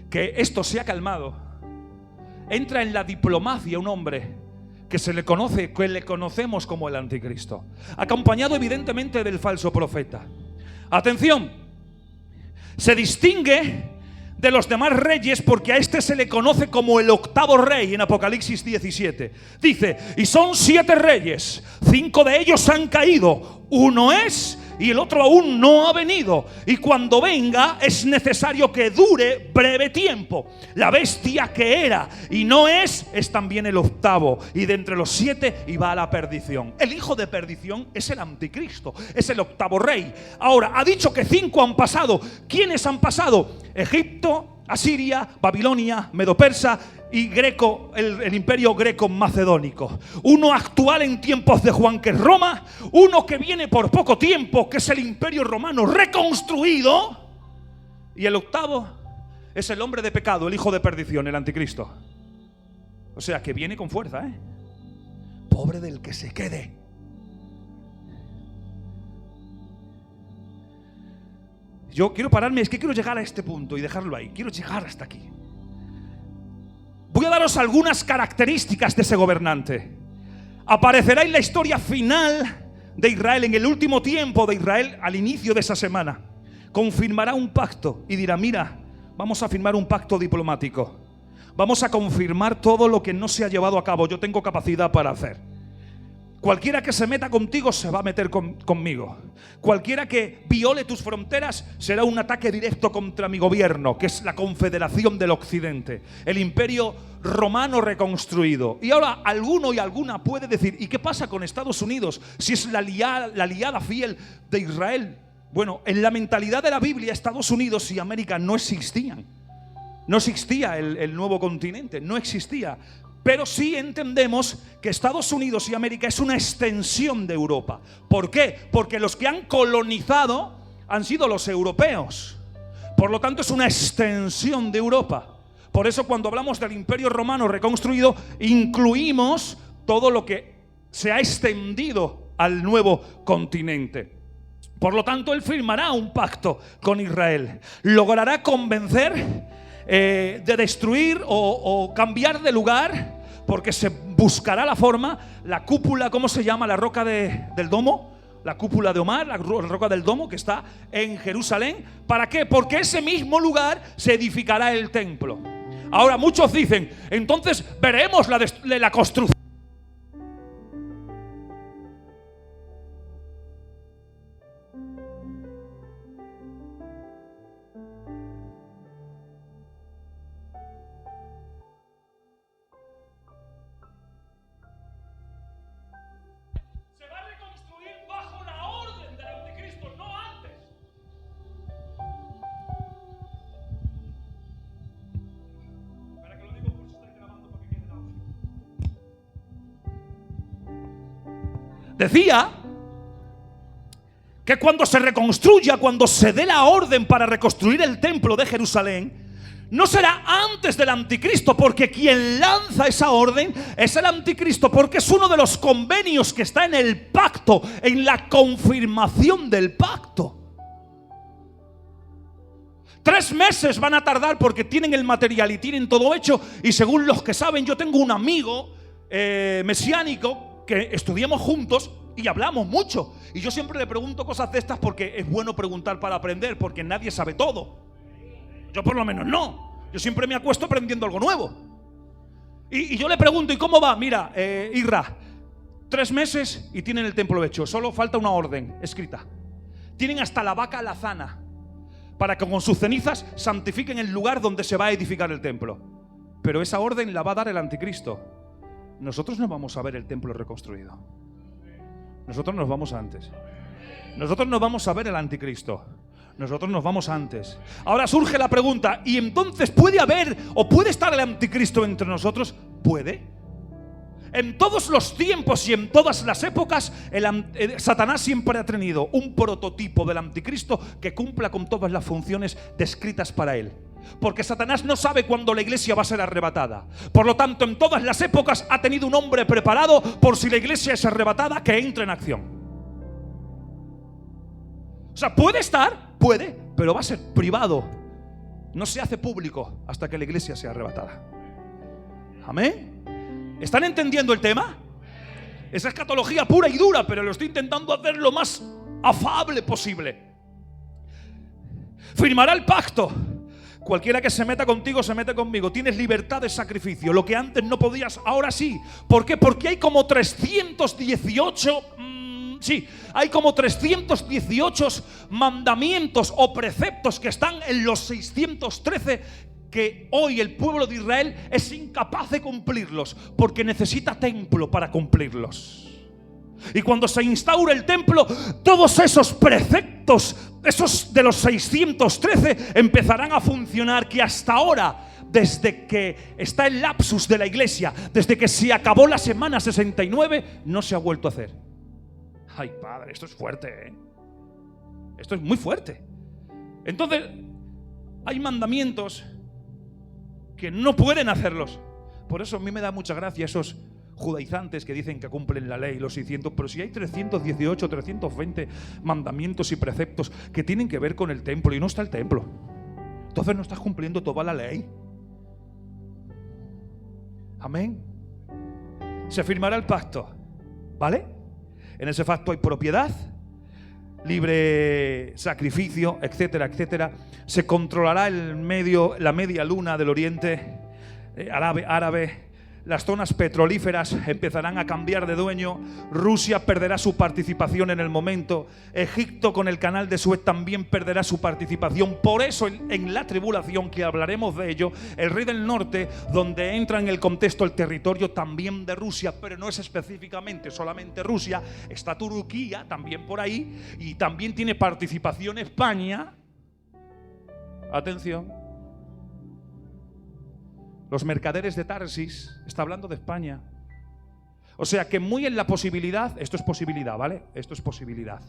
que esto se ha calmado, entra en la diplomacia un hombre que le conocemos como el anticristo, acompañado evidentemente del falso profeta. Atención, se distingue de los demás reyes porque a este se le conoce como el octavo rey en Apocalipsis 17. Dice, y son 7 reyes, 5 de ellos han caído, uno es y el otro aún no ha venido, y cuando venga es necesario que dure breve tiempo. La bestia que era y no es también el octavo, y de entre los 7 y va a la perdición. El hijo de perdición es el anticristo, es el octavo rey. Ahora, ha dicho que 5 han pasado. ¿Quiénes han pasado? Egipto, Asiria, Babilonia, Medo-Persa y el imperio greco-macedónico. Uno actual en tiempos de Juan, que es Roma. Uno que viene por poco tiempo, que es el imperio romano reconstruido. Y el octavo es el hombre de pecado, el hijo de perdición, el anticristo. O sea, que viene con fuerza, ¿eh? Pobre del que se quede. Yo quiero pararme, es que quiero llegar a este punto y dejarlo ahí. Quiero llegar hasta aquí. Voy a daros algunas características de ese gobernante. Aparecerá en la historia final de Israel, en el último tiempo de Israel, al inicio de esa semana. Confirmará un pacto y dirá, mira, vamos a firmar un pacto diplomático. Vamos a confirmar todo lo que no se ha llevado a cabo. Yo tengo capacidad para hacer. Cualquiera que se meta contigo se va a meter conmigo. Cualquiera que viole tus fronteras será un ataque directo contra mi gobierno, que es la Confederación del Occidente, el Imperio Romano reconstruido. Y ahora alguno y alguna puede decir, ¿y qué pasa con Estados Unidos si es la aliada fiel de Israel? Bueno, en la mentalidad de la Biblia, Estados Unidos y América no existían. No existía el nuevo continente, no existía. Pero sí entendemos que Estados Unidos y América es una extensión de Europa. ¿Por qué? Porque los que han colonizado han sido los europeos. Por lo tanto, es una extensión de Europa. Por eso cuando hablamos del Imperio Romano reconstruido, incluimos todo lo que se ha extendido al nuevo continente. Por lo tanto, él firmará un pacto con Israel. Logrará convencer de destruir o cambiar de lugar, porque se buscará la forma, la cúpula, ¿cómo se llama? La roca del domo, la cúpula de Omar, la roca del domo que está en Jerusalén. ¿Para qué? Porque ese mismo lugar se edificará el templo. Ahora muchos dicen, entonces veremos la construcción. Decía que cuando se reconstruya, cuando se dé la orden para reconstruir el templo de Jerusalén, no será antes del anticristo, porque quien lanza esa orden es el anticristo, porque es uno de los convenios que está en el pacto, en la confirmación del pacto. 3 meses van a tardar porque tienen el material y tienen todo hecho. Y según los que saben, yo tengo un amigo mesiánico que estudiamos juntos y hablamos mucho. Y yo siempre le pregunto cosas de estas porque es bueno preguntar para aprender, porque nadie sabe todo. Yo por lo menos no. Yo siempre me acuesto aprendiendo algo nuevo. Y yo le pregunto, ¿y cómo va? Mira, Irra, 3 meses y tienen el templo hecho. Solo falta una orden escrita. Tienen hasta la vaca alazana para que con sus cenizas santifiquen el lugar donde se va a edificar el templo. Pero esa orden la va a dar el anticristo. Nosotros no vamos a ver el templo reconstruido. Nosotros nos vamos antes. Nosotros no vamos a ver el anticristo. Nosotros nos vamos antes. Ahora surge la pregunta, ¿y entonces puede haber o puede estar el anticristo entre nosotros? ¿Puede? En todos los tiempos y en todas las épocas, Satanás siempre ha tenido un prototipo del anticristo que cumpla con todas las funciones descritas para él. Porque Satanás no sabe cuándo la iglesia va a ser arrebatada. Por lo tanto, en todas las épocas ha tenido un hombre preparado por si la iglesia es arrebatada, que entre en acción. O sea, puede estar, puede, pero va a ser privado. No se hace público hasta que la iglesia sea arrebatada. Amén. ¿Están entendiendo el tema? Es escatología pura y dura, pero lo estoy intentando hacer lo más afable posible. Firmará el pacto. Cualquiera que se meta contigo, se mete conmigo. Tienes libertad de sacrificio. Lo que antes no podías, ahora sí. ¿Por qué? Porque hay como 318... hay como 318 mandamientos o preceptos que están en los 613 que hoy el pueblo de Israel es incapaz de cumplirlos, porque necesita templo para cumplirlos. Y cuando se instaura el templo, todos esos preceptos, esos de los 613, empezarán a funcionar, que hasta ahora, desde que está el lapsus de la iglesia, desde que se acabó la semana 69, no se ha vuelto a hacer. Ay, padre, esto es fuerte, ¿eh? Esto es muy fuerte. Entonces, hay mandamientos que no pueden hacerlos. Por eso a mí me da mucha gracia esos judaizantes que dicen que cumplen la ley, los 600, pero si hay 318, 320 mandamientos y preceptos que tienen que ver con el templo y no está el templo, entonces no estás cumpliendo toda la ley. Amén. Se firmará el pacto, ¿vale? En ese pacto hay propiedad, libre sacrificio, etcétera, etcétera. Se controlará la media luna del oriente, árabe, Las zonas petrolíferas empezarán a cambiar de dueño. Rusia perderá su participación en el momento. Egipto con el canal de Suez también perderá su participación. Por eso en la tribulación, que hablaremos de ello, el rey del norte, donde entra en el contexto el territorio también de Rusia, pero no es específicamente solamente Rusia, está Turquía también por ahí, y también tiene participación España. Atención. Los mercaderes de Tarsis, está hablando de España. O sea que muy en la posibilidad, esto es posibilidad, ¿vale? Esto es posibilidad.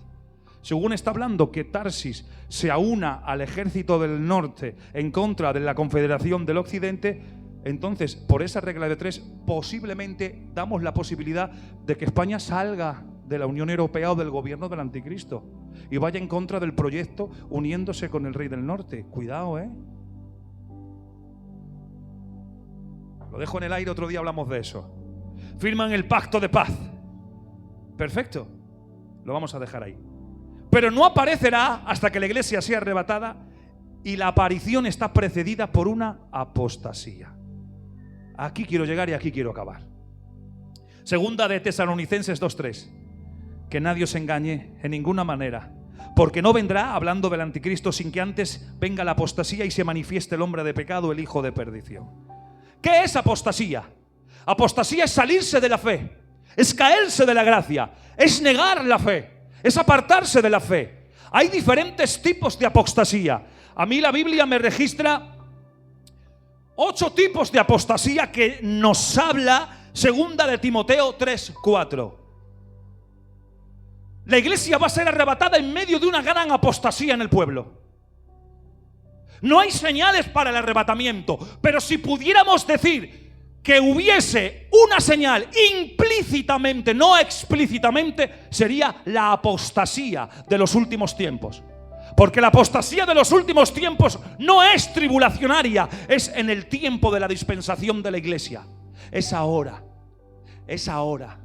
Según está hablando que Tarsis se aúna al ejército del norte en contra de la Confederación del Occidente, entonces, por esa regla de tres, posiblemente damos la posibilidad de que España salga de la Unión Europea o del gobierno del Anticristo y vaya en contra del proyecto uniéndose con el rey del norte. Cuidado, ¿eh? Lo dejo en el aire, otro día hablamos de eso. Firman el pacto de paz. Perfecto. Lo vamos a dejar ahí. Pero no aparecerá hasta que la iglesia sea arrebatada, y la aparición está precedida por una apostasía. Aquí quiero llegar y aquí quiero acabar. Segunda de Tesalonicenses 2:3. Que nadie os engañe en ninguna manera, porque no vendrá, hablando del anticristo, sin que antes venga la apostasía y se manifieste el hombre de pecado, el hijo de perdición. ¿Qué es apostasía? Apostasía es salirse de la fe, es caerse de la gracia, es negar la fe, es apartarse de la fe. Hay diferentes tipos de apostasía. A mí la Biblia me registra 8 tipos de apostasía que nos habla segunda de Timoteo 3:4. La iglesia va a ser arrebatada en medio de una gran apostasía en el pueblo. No hay señales para el arrebatamiento, pero si pudiéramos decir que hubiese una señal implícitamente, no explícitamente, sería la apostasía de los últimos tiempos. Porque la apostasía de los últimos tiempos no es tribulacionaria, es en el tiempo de la dispensación de la iglesia. Es ahora, es ahora.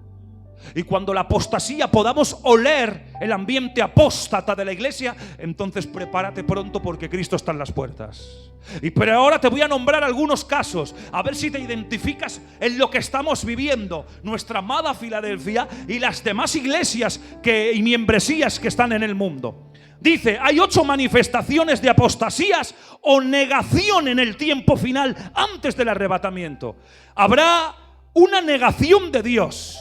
Y cuando la apostasía podamos oler el ambiente apóstata de la iglesia, entonces prepárate pronto, porque Cristo está en las puertas. Pero ahora te voy a nombrar algunos casos, a ver si te identificas en lo que estamos viviendo, nuestra amada Filadelfia y las demás iglesias y membresías que están en el mundo. Dice, hay 8 manifestaciones de apostasías o negación en el tiempo final antes del arrebatamiento. Habrá una negación de Dios.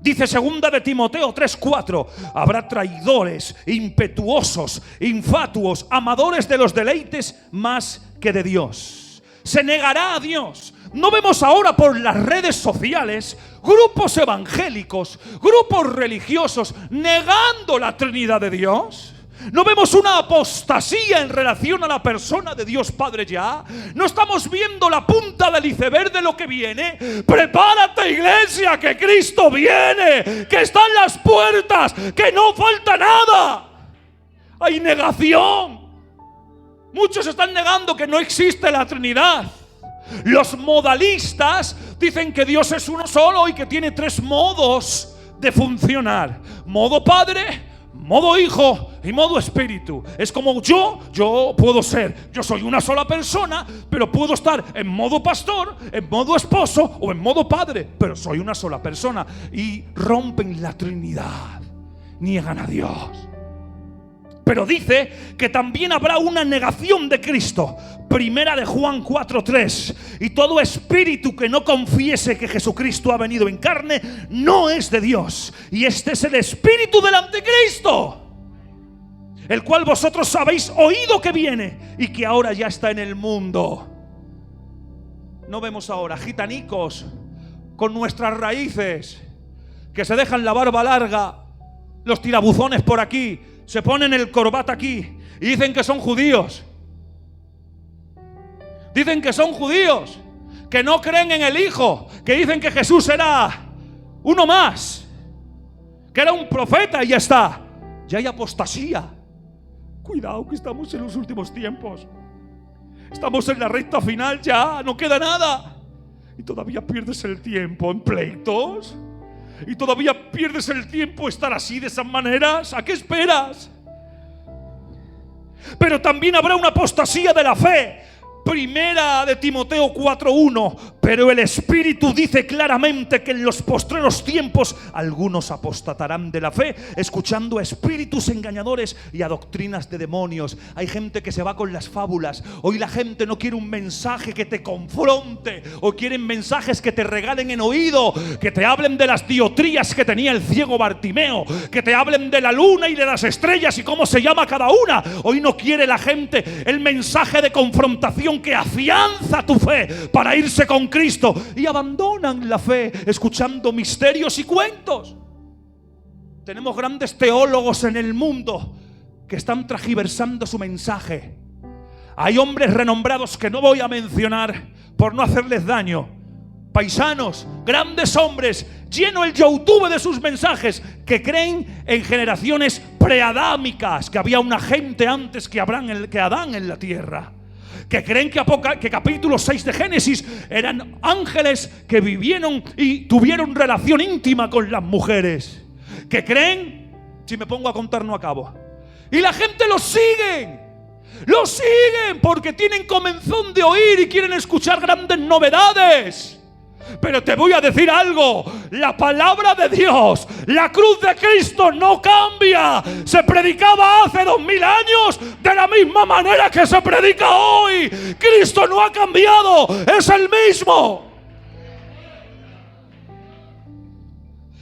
Dice segunda de Timoteo 3:4, habrá traidores, impetuosos, infatuos, amadores de los deleites más que de Dios. Se negará a Dios. No vemos ahora por las redes sociales grupos evangélicos, grupos religiosos negando la Trinidad de Dios. No vemos una apostasía en relación a la persona de Dios Padre ya. No estamos viendo la punta del iceberg de lo que viene. Prepárate, iglesia, que Cristo viene, que están las puertas, que no falta nada. Hay negación. Muchos están negando que no existe la Trinidad. Los modalistas dicen que Dios es uno solo y que tiene 3 modos de funcionar: modo Padre, modo Hijo y modo Espíritu. Es como yo puedo ser, yo soy una sola persona, pero puedo estar en modo pastor, en modo esposo o en modo padre, pero soy una sola persona. Y rompen la Trinidad, niegan a Dios. Pero dice que también habrá una negación de Cristo. Primera de Juan 4:3. Y todo espíritu que no confiese que Jesucristo ha venido en carne no es de Dios. Y este es el espíritu del anticristo, el cual vosotros habéis oído que viene y que ahora ya está en el mundo. No vemos ahora gitanicos con nuestras raíces que se dejan la barba larga, los tirabuzones por aquí, se ponen el corbata aquí y dicen que son judíos. Dicen que son judíos, que no creen en el Hijo, que dicen que Jesús era uno más, que era un profeta y ya está. Ya hay apostasía. Cuidado, que estamos en los últimos tiempos. Estamos en la recta final ya, no queda nada. Y todavía pierdes el tiempo en pleitos. Y todavía pierdes el tiempo estar así, de esas maneras. ¿A qué esperas? Pero también habrá una apostasía de la fe. Primera de Timoteo 4:1. Pero el Espíritu dice claramente que en los postreros tiempos algunos apostatarán de la fe, escuchando a espíritus engañadores y a doctrinas de demonios. Hay gente que se va con las fábulas. Hoy la gente no quiere un mensaje que te confronte, o quieren mensajes que te regalen en oído, que te hablen de las diotrías que tenía el ciego Bartimeo, que te hablen de la luna y de las estrellas y cómo se llama cada una. Hoy no quiere la gente el mensaje de confrontación que afianza tu fe para irse con Cristo, y abandonan la fe escuchando misterios y cuentos. Tenemos grandes teólogos en el mundo que están transgiversando su mensaje. Hay hombres renombrados que no voy a mencionar por no hacerles daño, paisanos, grandes hombres, lleno el YouTube de sus mensajes, que creen en generaciones preadámicas, que había una gente antes que Adán en la tierra, que creen que capítulo 6 de Génesis eran ángeles que vivieron y tuvieron relación íntima con las mujeres, que creen, si me pongo a contar no acabo, y la gente los siguen porque tienen comezón de oír y quieren escuchar grandes novedades. Pero te voy a decir algo: la palabra de Dios, la cruz de Cristo no cambia. Se predicaba hace 2000 años de la misma manera que se predica hoy. Cristo no ha cambiado, es el mismo.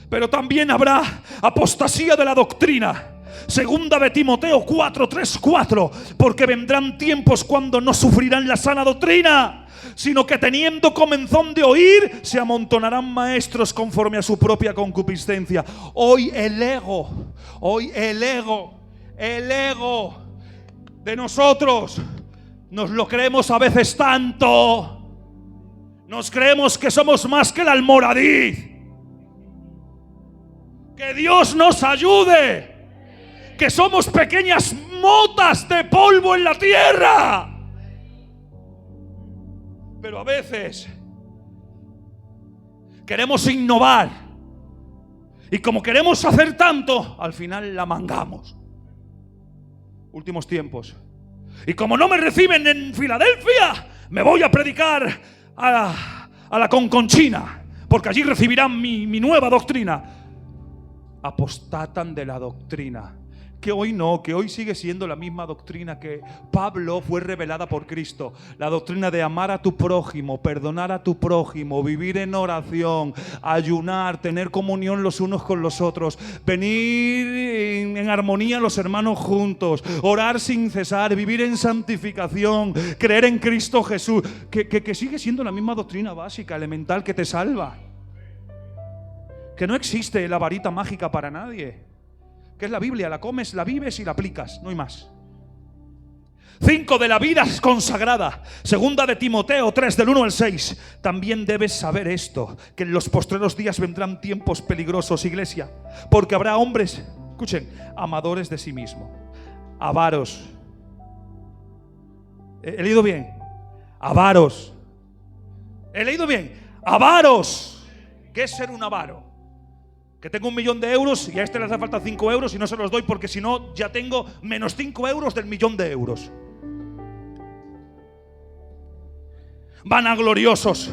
Pero también habrá apostasía de la doctrina. Segunda de Timoteo 4:3-4. Porque vendrán tiempos cuando no sufrirán la sana doctrina, sino que teniendo comezón de oír, se amontonarán maestros conforme a su propia concupiscencia. Hoy el ego de nosotros nos lo creemos a veces tanto. Nos creemos que somos más que el almoradí. Que Dios nos ayude, que somos pequeñas motas de polvo en la tierra. Pero a veces queremos innovar, y como queremos hacer tanto, al final la mangamos. Últimos tiempos. Y como no me reciben en Filadelfia, me voy a predicar a la Conconchina, porque allí recibirán mi nueva doctrina. Apostatan de la doctrina. Que hoy no, que hoy sigue siendo la misma doctrina que Pablo fue revelada por Cristo. La doctrina de amar a tu prójimo, perdonar a tu prójimo, vivir en oración, ayunar, tener comunión los unos con los otros, venir en armonía los hermanos juntos, orar sin cesar, vivir en santificación, creer en Cristo Jesús. Que sigue siendo la misma doctrina básica, elemental, que te salva. Que no existe la varita mágica para nadie. Que es la Biblia, la comes, la vives y la aplicas, no hay más. 5 de la vida consagrada. Segunda de Timoteo 3 del 1 al 6. También debes saber esto, que en los postreros días vendrán tiempos peligrosos, iglesia, porque habrá hombres, escuchen, amadores de sí mismo, avaros. ¿He leído bien? Avaros. ¿He leído bien? Avaros. ¿Qué es ser un avaro? Que tengo 1.000.000 de euros y a este le hace falta 5 euros y no se los doy porque si no ya tengo menos 5 euros del 1.000.000 de euros. Vanagloriosos,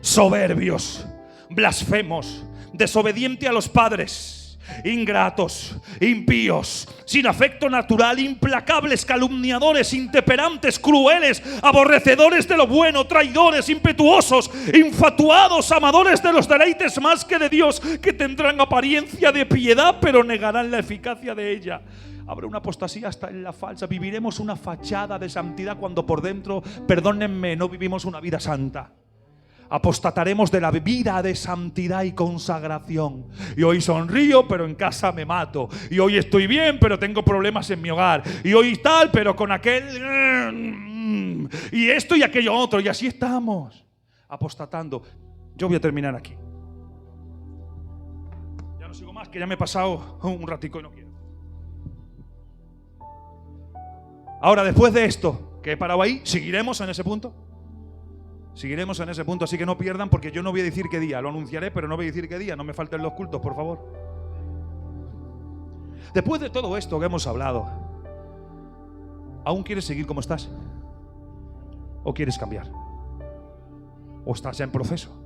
soberbios, blasfemos, desobedientes a los padres, ingratos, impíos, sin afecto natural, implacables, calumniadores, intemperantes, crueles, aborrecedores de lo bueno, traidores, impetuosos, infatuados, amadores de los deleites más que de Dios, que tendrán apariencia de piedad pero negarán la eficacia de ella. Habrá una apostasía hasta en la falsa. Viviremos una fachada de santidad cuando por dentro, perdónenme, no vivimos una vida santa. Apostataremos de la vida de santidad y consagración. Y hoy sonrío, pero en casa me mato. Y hoy estoy bien, pero tengo problemas en mi hogar. Y hoy tal, pero con aquel. Y esto y aquello otro. Y así estamos, apostatando. Yo voy a terminar aquí. Ya no sigo más, que ya me he pasado un ratico y no quiero. Ahora, después de esto, que he parado ahí, seguiremos en ese punto. Seguiremos en ese punto, así que no pierdan, porque yo no voy a decir qué día, lo anunciaré, pero no voy a decir qué día, no me falten los cultos, por favor. Después de todo esto que hemos hablado, ¿aún quieres seguir como estás? ¿O quieres cambiar? ¿O estás ya en proceso?